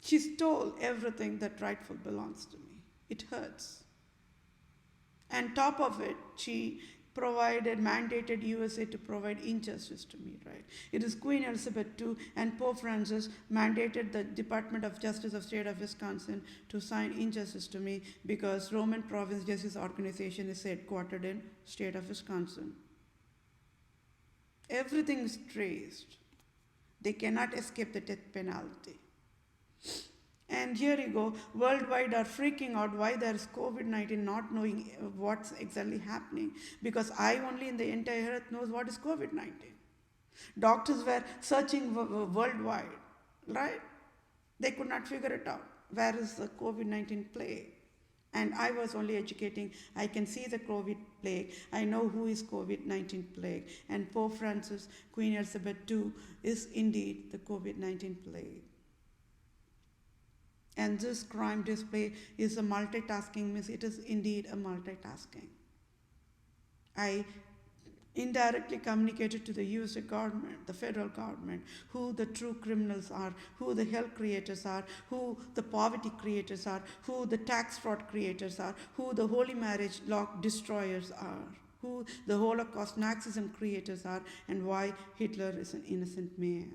She stole everything that rightful belongs to me. It hurts. And top of it, she mandated USA to provide injustice to me, right? It is Queen Elizabeth II and Pope Francis mandated the Department of Justice of State of Wisconsin to sign injustice to me because Roman Province Justice Organization is headquartered in state of Wisconsin. Everything is traced. They cannot escape the death penalty. And here you go, worldwide are freaking out why there is COVID-19, not knowing what's exactly happening. Because I only in the entire earth knows what is COVID-19. Doctors were searching worldwide, right? They could not figure it out. Where is the COVID-19 plague? And I was only educating, I can see the COVID plague. I know who is COVID-19 plague. And Pope Francis, Queen Elizabeth II is indeed the COVID-19 plague. And this crime display is a multitasking, means it is indeed a multitasking. I indirectly communicated to the USA government, the federal government, who the true criminals are, who the hell creators are, who the poverty creators are, who the tax fraud creators are, who the holy marriage law destroyers are, who the Holocaust Nazism creators are, and why Hitler is an innocent man.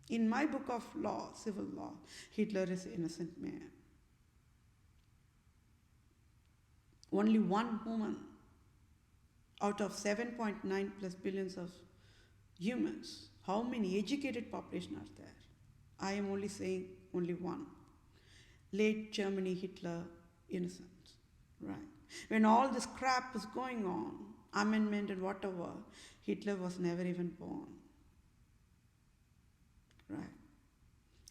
In my book of law, civil law, Hitler is an innocent man. Only one woman out of 7.9 plus billions of humans. How many educated population are there? I am only saying only one. Late Germany, Hitler, innocent, right? When all this crap was going on, amendment and whatever, Hitler was never even born. Right.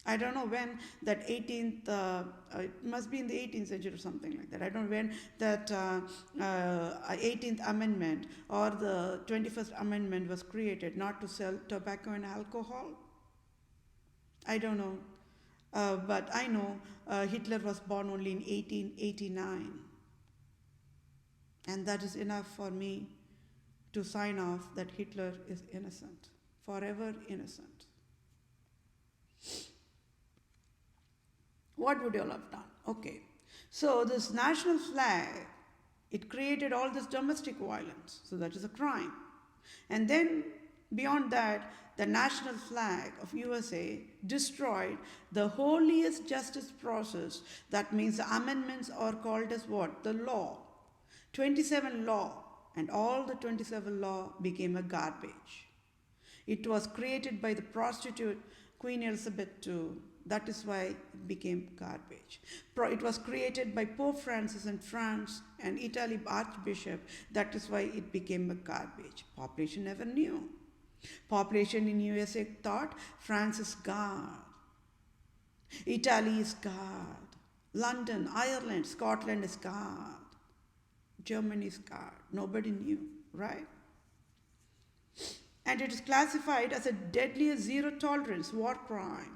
I don't know when that 18th, it must be in the 18th century or something like that. I don't know when that 18th Amendment or the 21st Amendment was created, not to sell tobacco and alcohol. I don't know. But I know Hitler was born only in 1889. And that is enough for me to sign off that Hitler is innocent, forever innocent. What would you all have done? Okay, so this national flag, it created all this domestic violence, so that is a crime. And then beyond that, the national flag of USA destroyed the holiest justice process. That means the amendments are called as what? The law. 27 law, and all the 27 law became a garbage. It was created by the prostitute Queen Elizabeth II. That is why it became garbage. It was created by Pope Francis in France and Italy Archbishop. That is why it became a garbage. Population never knew. Population in USA thought France is God. Italy is God. London, Ireland, Scotland is God. Germany is God. Nobody knew, right? And it is classified as a deadliest zero tolerance war crime.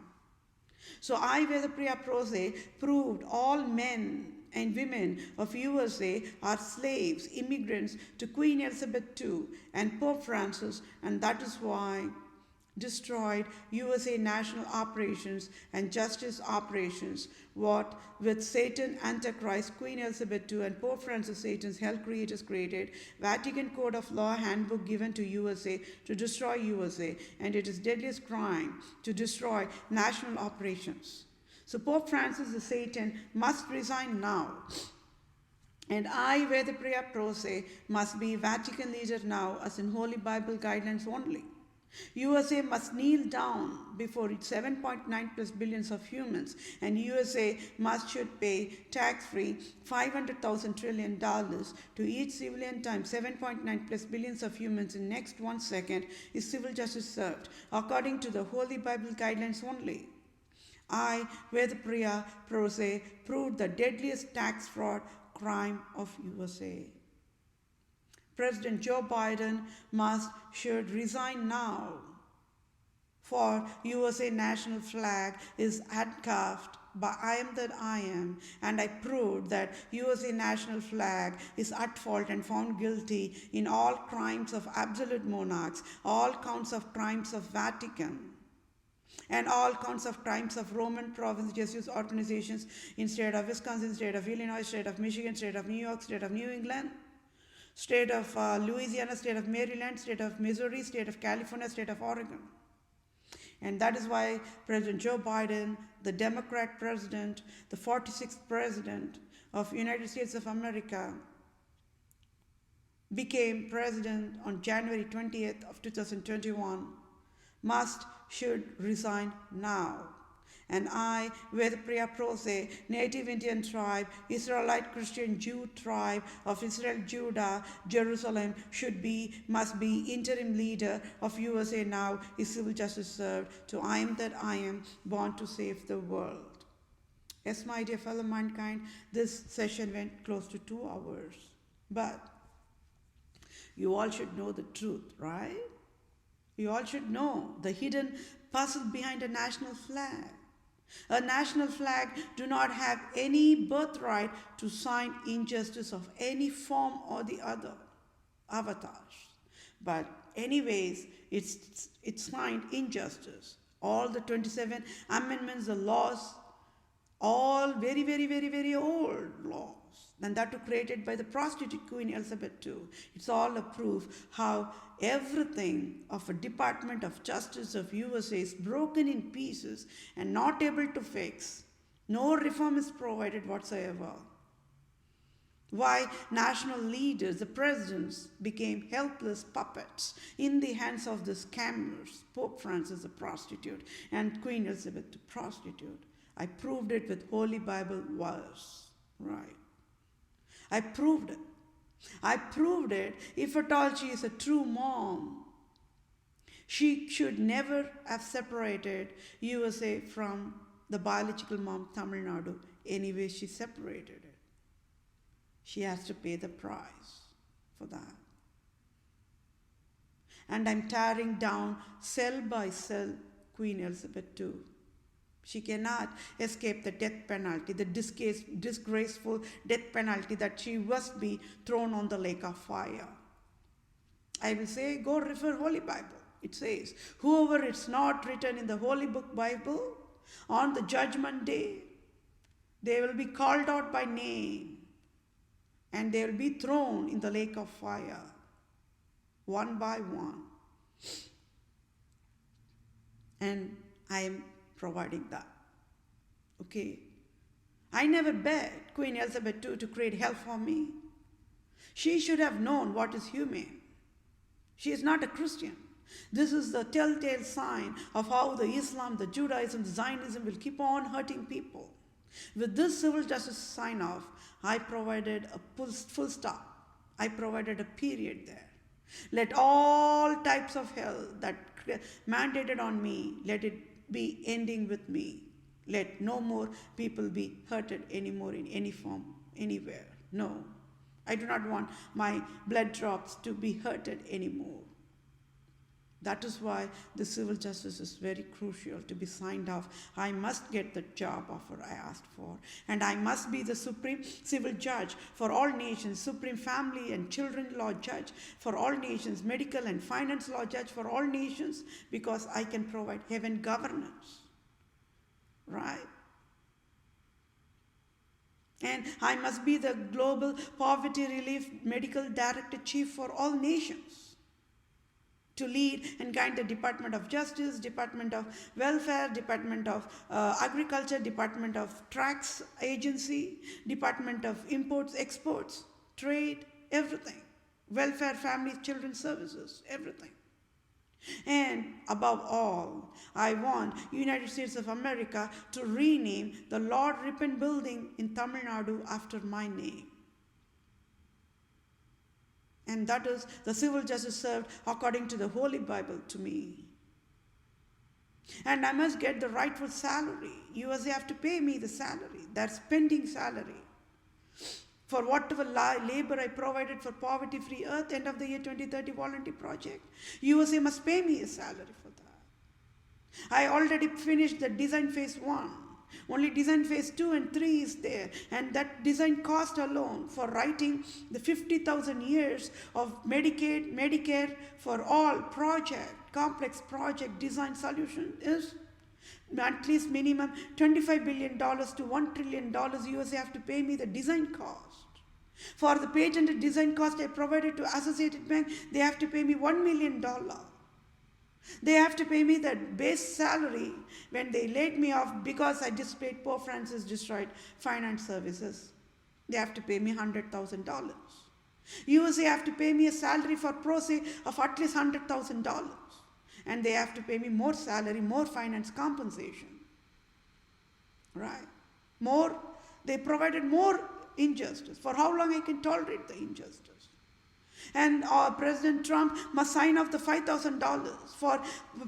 So I, Vethapriya Prose, proved all men and women of USA are slaves, immigrants to Queen Elizabeth II and Pope Francis, and that is why destroyed USA national operations and justice operations, what with Satan, Antichrist, Queen Elizabeth II and Pope Francis, Satan's hell creators created, Vatican Code of Law handbook given to USA to destroy USA, and it is deadliest crime to destroy national operations. So Pope Francis the Satan must resign now. And I, Vethapriya Prose, must be Vatican leader now as in Holy Bible guidelines only. USA must kneel down before its 7.9 plus billions of humans, and USA should pay tax-free $500,000 trillion to each civilian times 7.9 plus billions of humans in next 1 second is civil justice served, according to the Holy Bible guidelines only. I, Vethapriya Prose, proved the deadliest tax fraud crime of USA. President Joe Biden should resign now, for USA national flag is handcuffed by I am that I am, and I proved that USA national flag is at fault and found guilty in all crimes of absolute monarchs, all counts of crimes of Vatican, and all counts of crimes of Roman province Jesuit organizations in state of Wisconsin, state of Illinois, state of Michigan, state of New York, state of New England, state of Louisiana, state of Maryland, state of Missouri, state of California, state of Oregon. And that is why President Joe Biden, the Democrat president, the 46th president of United States of America, became president on January 20th of 2021, should resign now. And I, Vethapriya Prose, native Indian tribe, Israelite Christian Jew tribe of Israel, Judah, Jerusalem, must be interim leader of USA Now, is civil justice served to I am that I am, born to save the world. Yes, my dear fellow mankind, this session went close to 2 hours. But you all should know the truth, right? You all should know the hidden puzzle behind a national flag. A national flag do not have any birthright to sign injustice of any form or the other avatars. But anyways, it's signed injustice. All the 27 amendments, the laws, all very, very, very, very old laws. And that was created by the prostitute Queen Elizabeth II. It's all a proof how everything of a Department of Justice of USA is broken in pieces and not able to fix. No reform is provided whatsoever. Why national leaders, the presidents, became helpless puppets in the hands of the scammers, Pope Francis, a prostitute, and Queen Elizabeth, a prostitute. I proved it with Holy Bible verse, right? I proved it. I proved it. If at all she is a true mom, she should never have separated USA from the biological mom, Tamil Nadu. Anyway, she separated it. She has to pay the price for that. And I'm tearing down cell by cell Queen Elizabeth II. She cannot escape the death penalty, the disgraceful death penalty that she must be thrown on the lake of fire. I will say, go refer Holy Bible. It says, whoever is not written in the Holy Book Bible, on the judgment day, they will be called out by name and they will be thrown in the lake of fire, one by one. And I am providing that. Okay. I never begged Queen Elizabeth II to create hell for me. She should have known what is humane. She is not a Christian. This is the telltale sign of how the Islam, the Judaism, the Zionism will keep on hurting people. With this civil justice sign off, I provided a full stop. I provided a period there. Let all types of hell that mandated on me, let it be ending with me. Let no more people be hurted anymore in any form, anywhere. No, I do not want my blood drops to be hurted anymore. That is why the civil justice is very crucial to be signed off. I must get the job offer I asked for. And I must be the supreme civil judge for all nations, supreme family and children law judge for all nations, medical and finance law judge for all nations, because I can provide heaven governance. Right? And I must be the global poverty relief medical director chief for all nations, to lead and guide the Department of Justice, Department of Welfare, Department of Agriculture, Department of Tax Agency, Department of Imports, Exports, Trade, everything. Welfare, Family, Children's Services, everything. And above all, I want United States of America to rename the Lord Ripon building in Tamil Nadu after my name. And that is the civil justice served according to the Holy Bible to me. And I must get the rightful salary. USA have to pay me the salary. That's pending salary. For whatever labor I provided for Poverty-Free Earth, end of the year 2030 volunteer project, USA must pay me a salary for that. I already finished the design phase 1. Only design phase 2 and 3 is there. And that design cost alone for writing the 50,000 years of Medicaid, Medicare for all project, complex project design solution is at least minimum $25 billion to $1 trillion USA have to pay me the design cost. For the patented design cost I provided to Associated Bank, they have to pay me $1 million. They have to pay me the base salary when they laid me off because I displayed Pope Francis destroyed finance services. They have to pay me $100,000. USA have to pay me a salary for Prose of at least $100,000. And they have to pay me more salary, more finance compensation. Right? More, they provided more injustice. For how long I can tolerate the injustice? And President Trump must sign off the $5,000 for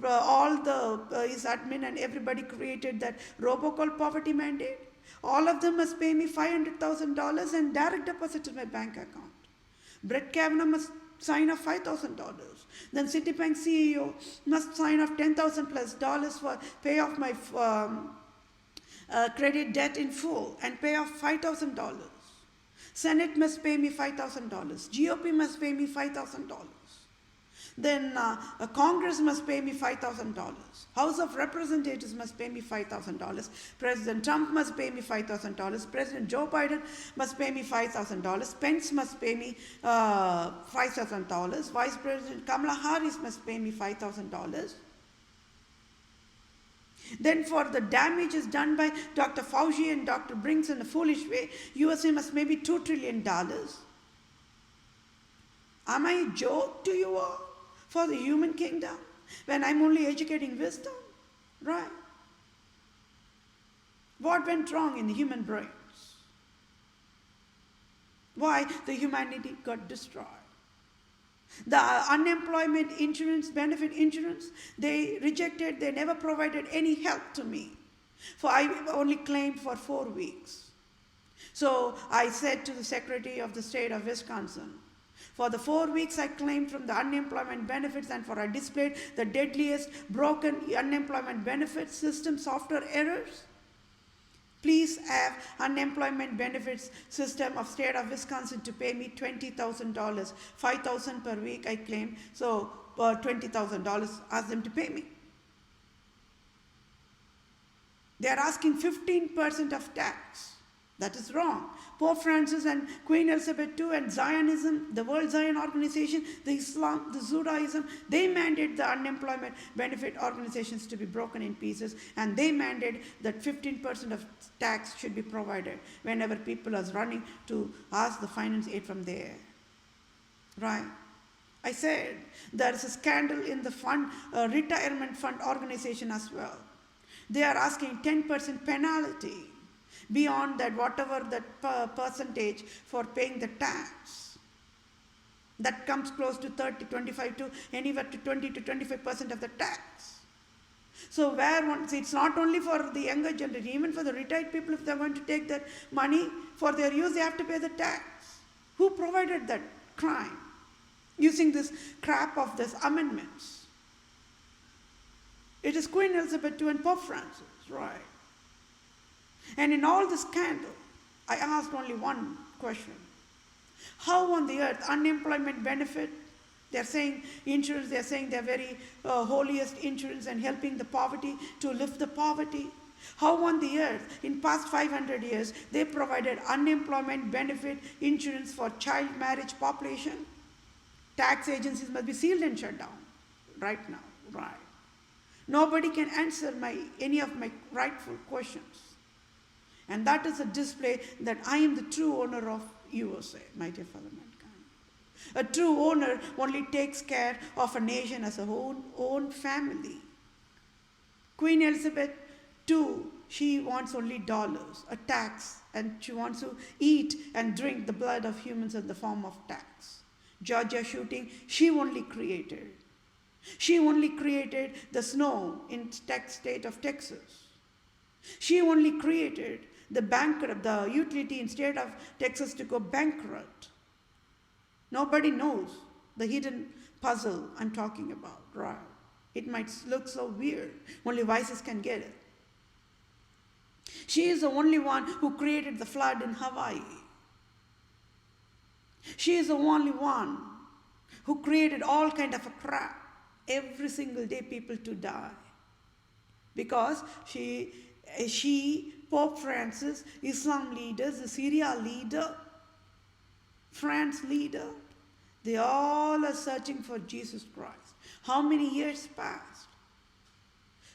all the his admin and everybody created that robocall poverty mandate. All of them must pay me $500,000 and direct deposit to my bank account. Brett Kavanaugh must sign off $5,000. Then Citibank CEO must sign off $10,000+ for pay off my credit debt in full and pay off $5,000. Senate must pay me $5,000. GOP must pay me $5,000. Then Congress must pay me $5,000. House of Representatives must pay me $5,000. President Trump must pay me $5,000. President Joe Biden must pay me $5,000. Pence must pay me $5,000. Vice President Kamala Harris must pay me $5,000. Then for the damages done by Dr. Fauci and Dr. Brinks in a foolish way, USA must maybe $2 trillion. Am I a joke to you all for the human kingdom when I'm only educating wisdom? Right? What went wrong in the human brains? Why the humanity got destroyed? The unemployment insurance, benefit insurance, they rejected, they never provided any help to me. For I only claimed for 4 weeks. So I said to the Secretary of the State of Wisconsin, for the 4 weeks I claimed from the unemployment benefits and for I displayed the deadliest broken unemployment benefit system software errors. Please have unemployment benefits system of state of Wisconsin to pay me $20,000, $5,000 per week I claim, so $20,000, ask them to pay me. They are asking 15% of tax. That is wrong. Pope Francis and Queen Elizabeth II and Zionism, the World Zion Organization, the Islam, the Judaism, they mandate the unemployment benefit organizations to be broken in pieces, and they mandate that 15% of tax should be provided whenever people are running to ask the finance aid from there. Right? I said there is a scandal in the fund, retirement fund organization as well. They are asking 10% penalty beyond that, whatever that percentage for paying the tax. That comes close to 30, 25 to anywhere to 20 to 25% of the tax. So it's not only for the younger generation, even for the retired people, if they're going to take that money for their use, they have to pay the tax. Who provided that crime? Using this crap of these amendments. It is Queen Elizabeth II and Pope Francis, right? And in all this scandal, I asked only one question. How on the earth unemployment benefit, they're saying insurance, they're saying they're very holiest insurance and helping the poverty to lift the poverty. How on the earth, in past 500 years, they provided unemployment benefit insurance for child marriage population? Tax agencies must be sealed and shut down right now, right? Nobody can answer any of my rightful questions. And that is a display that I am the true owner of USA, my dear fellow mankind. A true owner only takes care of a nation as a own family. Queen Elizabeth II, she wants only dollars, a tax, and she wants to eat and drink the blood of humans in the form of tax. Georgia shooting, she only created. She only created the snow in the state of Texas. She only created the utility in state of Texas to go bankrupt. Nobody knows the hidden puzzle I'm talking about, right? It might look so weird. Only vices can get it. She is the only one who created the flood in Hawaii. She is the only one who created all kind of a crap. Every single day people to die. Because she, Pope Francis, Islam leaders, the Syria leader, France leader, they all are searching for Jesus Christ. How many years passed?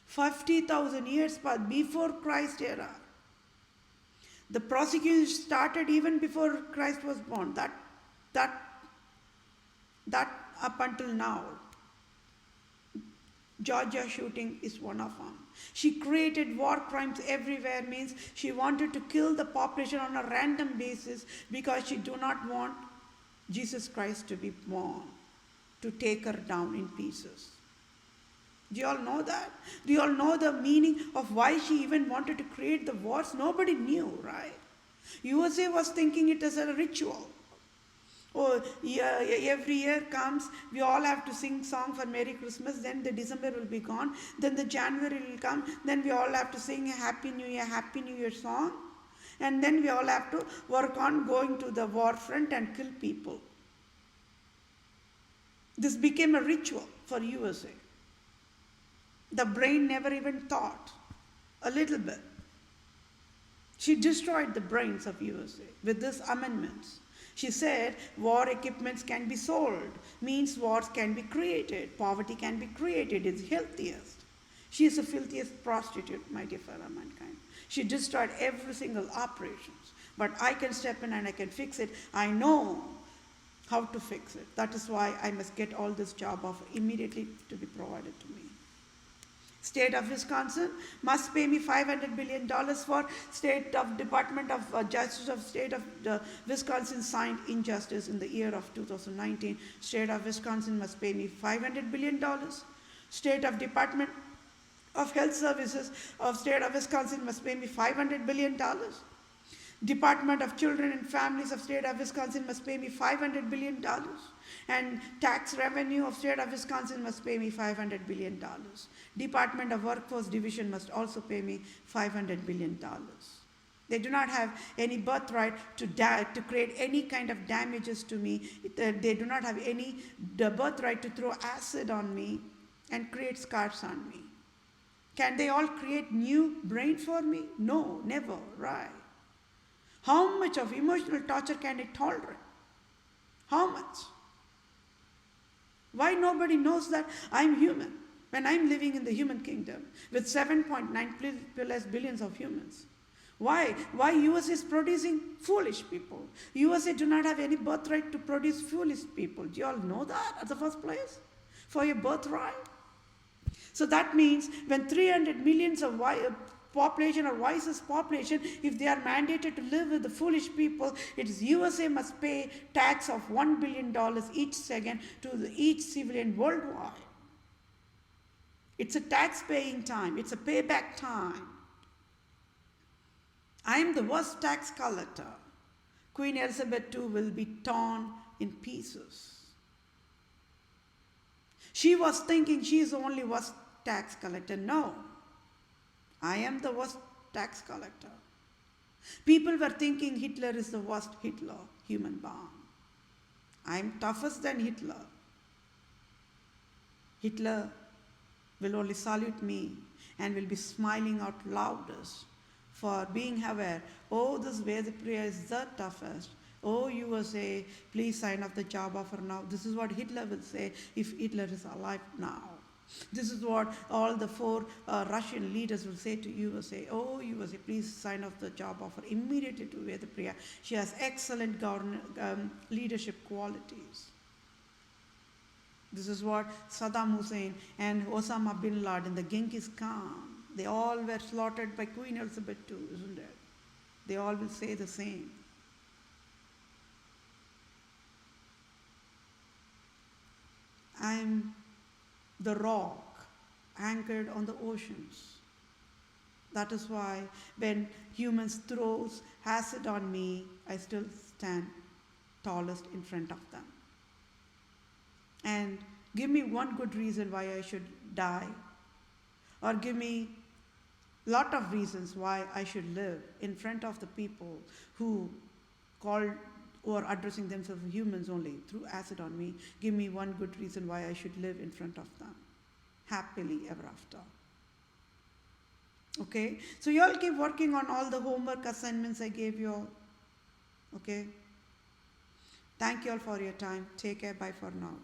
50,000 years passed before Christ era. The prosecution started even before Christ was born. That up until now. Georgia shooting is one of them. She created war crimes everywhere, means she wanted to kill the population on a random basis because she do not want Jesus Christ to be born, to take her down in pieces. Do you all know that? Do you all know the meaning of why she even wanted to create the wars? Nobody knew, right? USA was thinking it as a ritual. Oh, yeah, every year comes, we all have to sing song for Merry Christmas, then the December will be gone, then the January will come, then we all have to sing a Happy New Year song, and then we all have to work on going to the war front and kill people. This became a ritual for USA. The brain never even thought a little bit. She destroyed the brains of USA with these amendments. She said war equipments can be sold, means wars can be created, poverty can be created, it's healthiest. She is the filthiest prostitute, my dear fellow mankind. She destroyed every single operations. But I can step in and I can fix it. I know how to fix it. That is why I must get all this job offer immediately to be provided to me. State of Wisconsin must pay me $500 billion for State of Department of Justice of State of Wisconsin signed injustice in the year of 2019. State of Wisconsin must pay me $500 billion. State of Department of Health Services of State of Wisconsin must pay me $500 billion. Department of Children and Families of State of Wisconsin must pay me $500 billion. And tax revenue of State of Wisconsin must pay me $500 billion. Department of Workforce Division must also pay me $500 billion. They do not have any birthright to create any kind of damages to me. They do not have any birthright to throw acid on me and create scars on me. Can they all create new brain for me? No, never, right? How much of emotional torture can it tolerate? How much? Why nobody knows that I'm human when I'm living in the human kingdom with 7.9 plus billions of humans? Why? Why US is producing foolish people? USA do not have any birthright to produce foolish people. Do you all know that at the first place? For your birthright? So that means when 300 millions of population or wisest population, if they are mandated to live with the foolish people, it is USA must pay tax of $1 billion each second to each civilian worldwide. It's a tax paying time. It's a payback time. I am the worst tax collector. Queen Elizabeth II will be torn in pieces. She was thinking she is the only worst tax collector. No. I am the worst tax collector. People were thinking Hitler is the worst Hitler, human born. I am toughest than Hitler. Hitler will only salute me and will be smiling out loudest for being aware, oh, this Vethapriya is the toughest. Oh, USA, please sign up the job offer now. This is what Hitler will say if Hitler is alive now. This is what all the 4 Russian leaders will say to USA. Oh, USA, please sign off the job offer immediately to Vethapriya. She has excellent leadership qualities. This is what Saddam Hussein and Osama bin Laden, the Genghis Khan, they all were slaughtered by Queen Elizabeth II, isn't it? They all will say the same. I'm the rock anchored on the oceans. That is why when humans throw acid on me, I still stand tallest in front of them. And give me one good reason why I should die, or give me lot of reasons why I should live in front of the people who called or addressing themselves humans only, threw acid on me. Give me one good reason why I should live in front of them, happily ever after. Okay, so you all keep working on all the homework assignments I gave you all. Okay, thank you all for your time. Take care. Bye for now.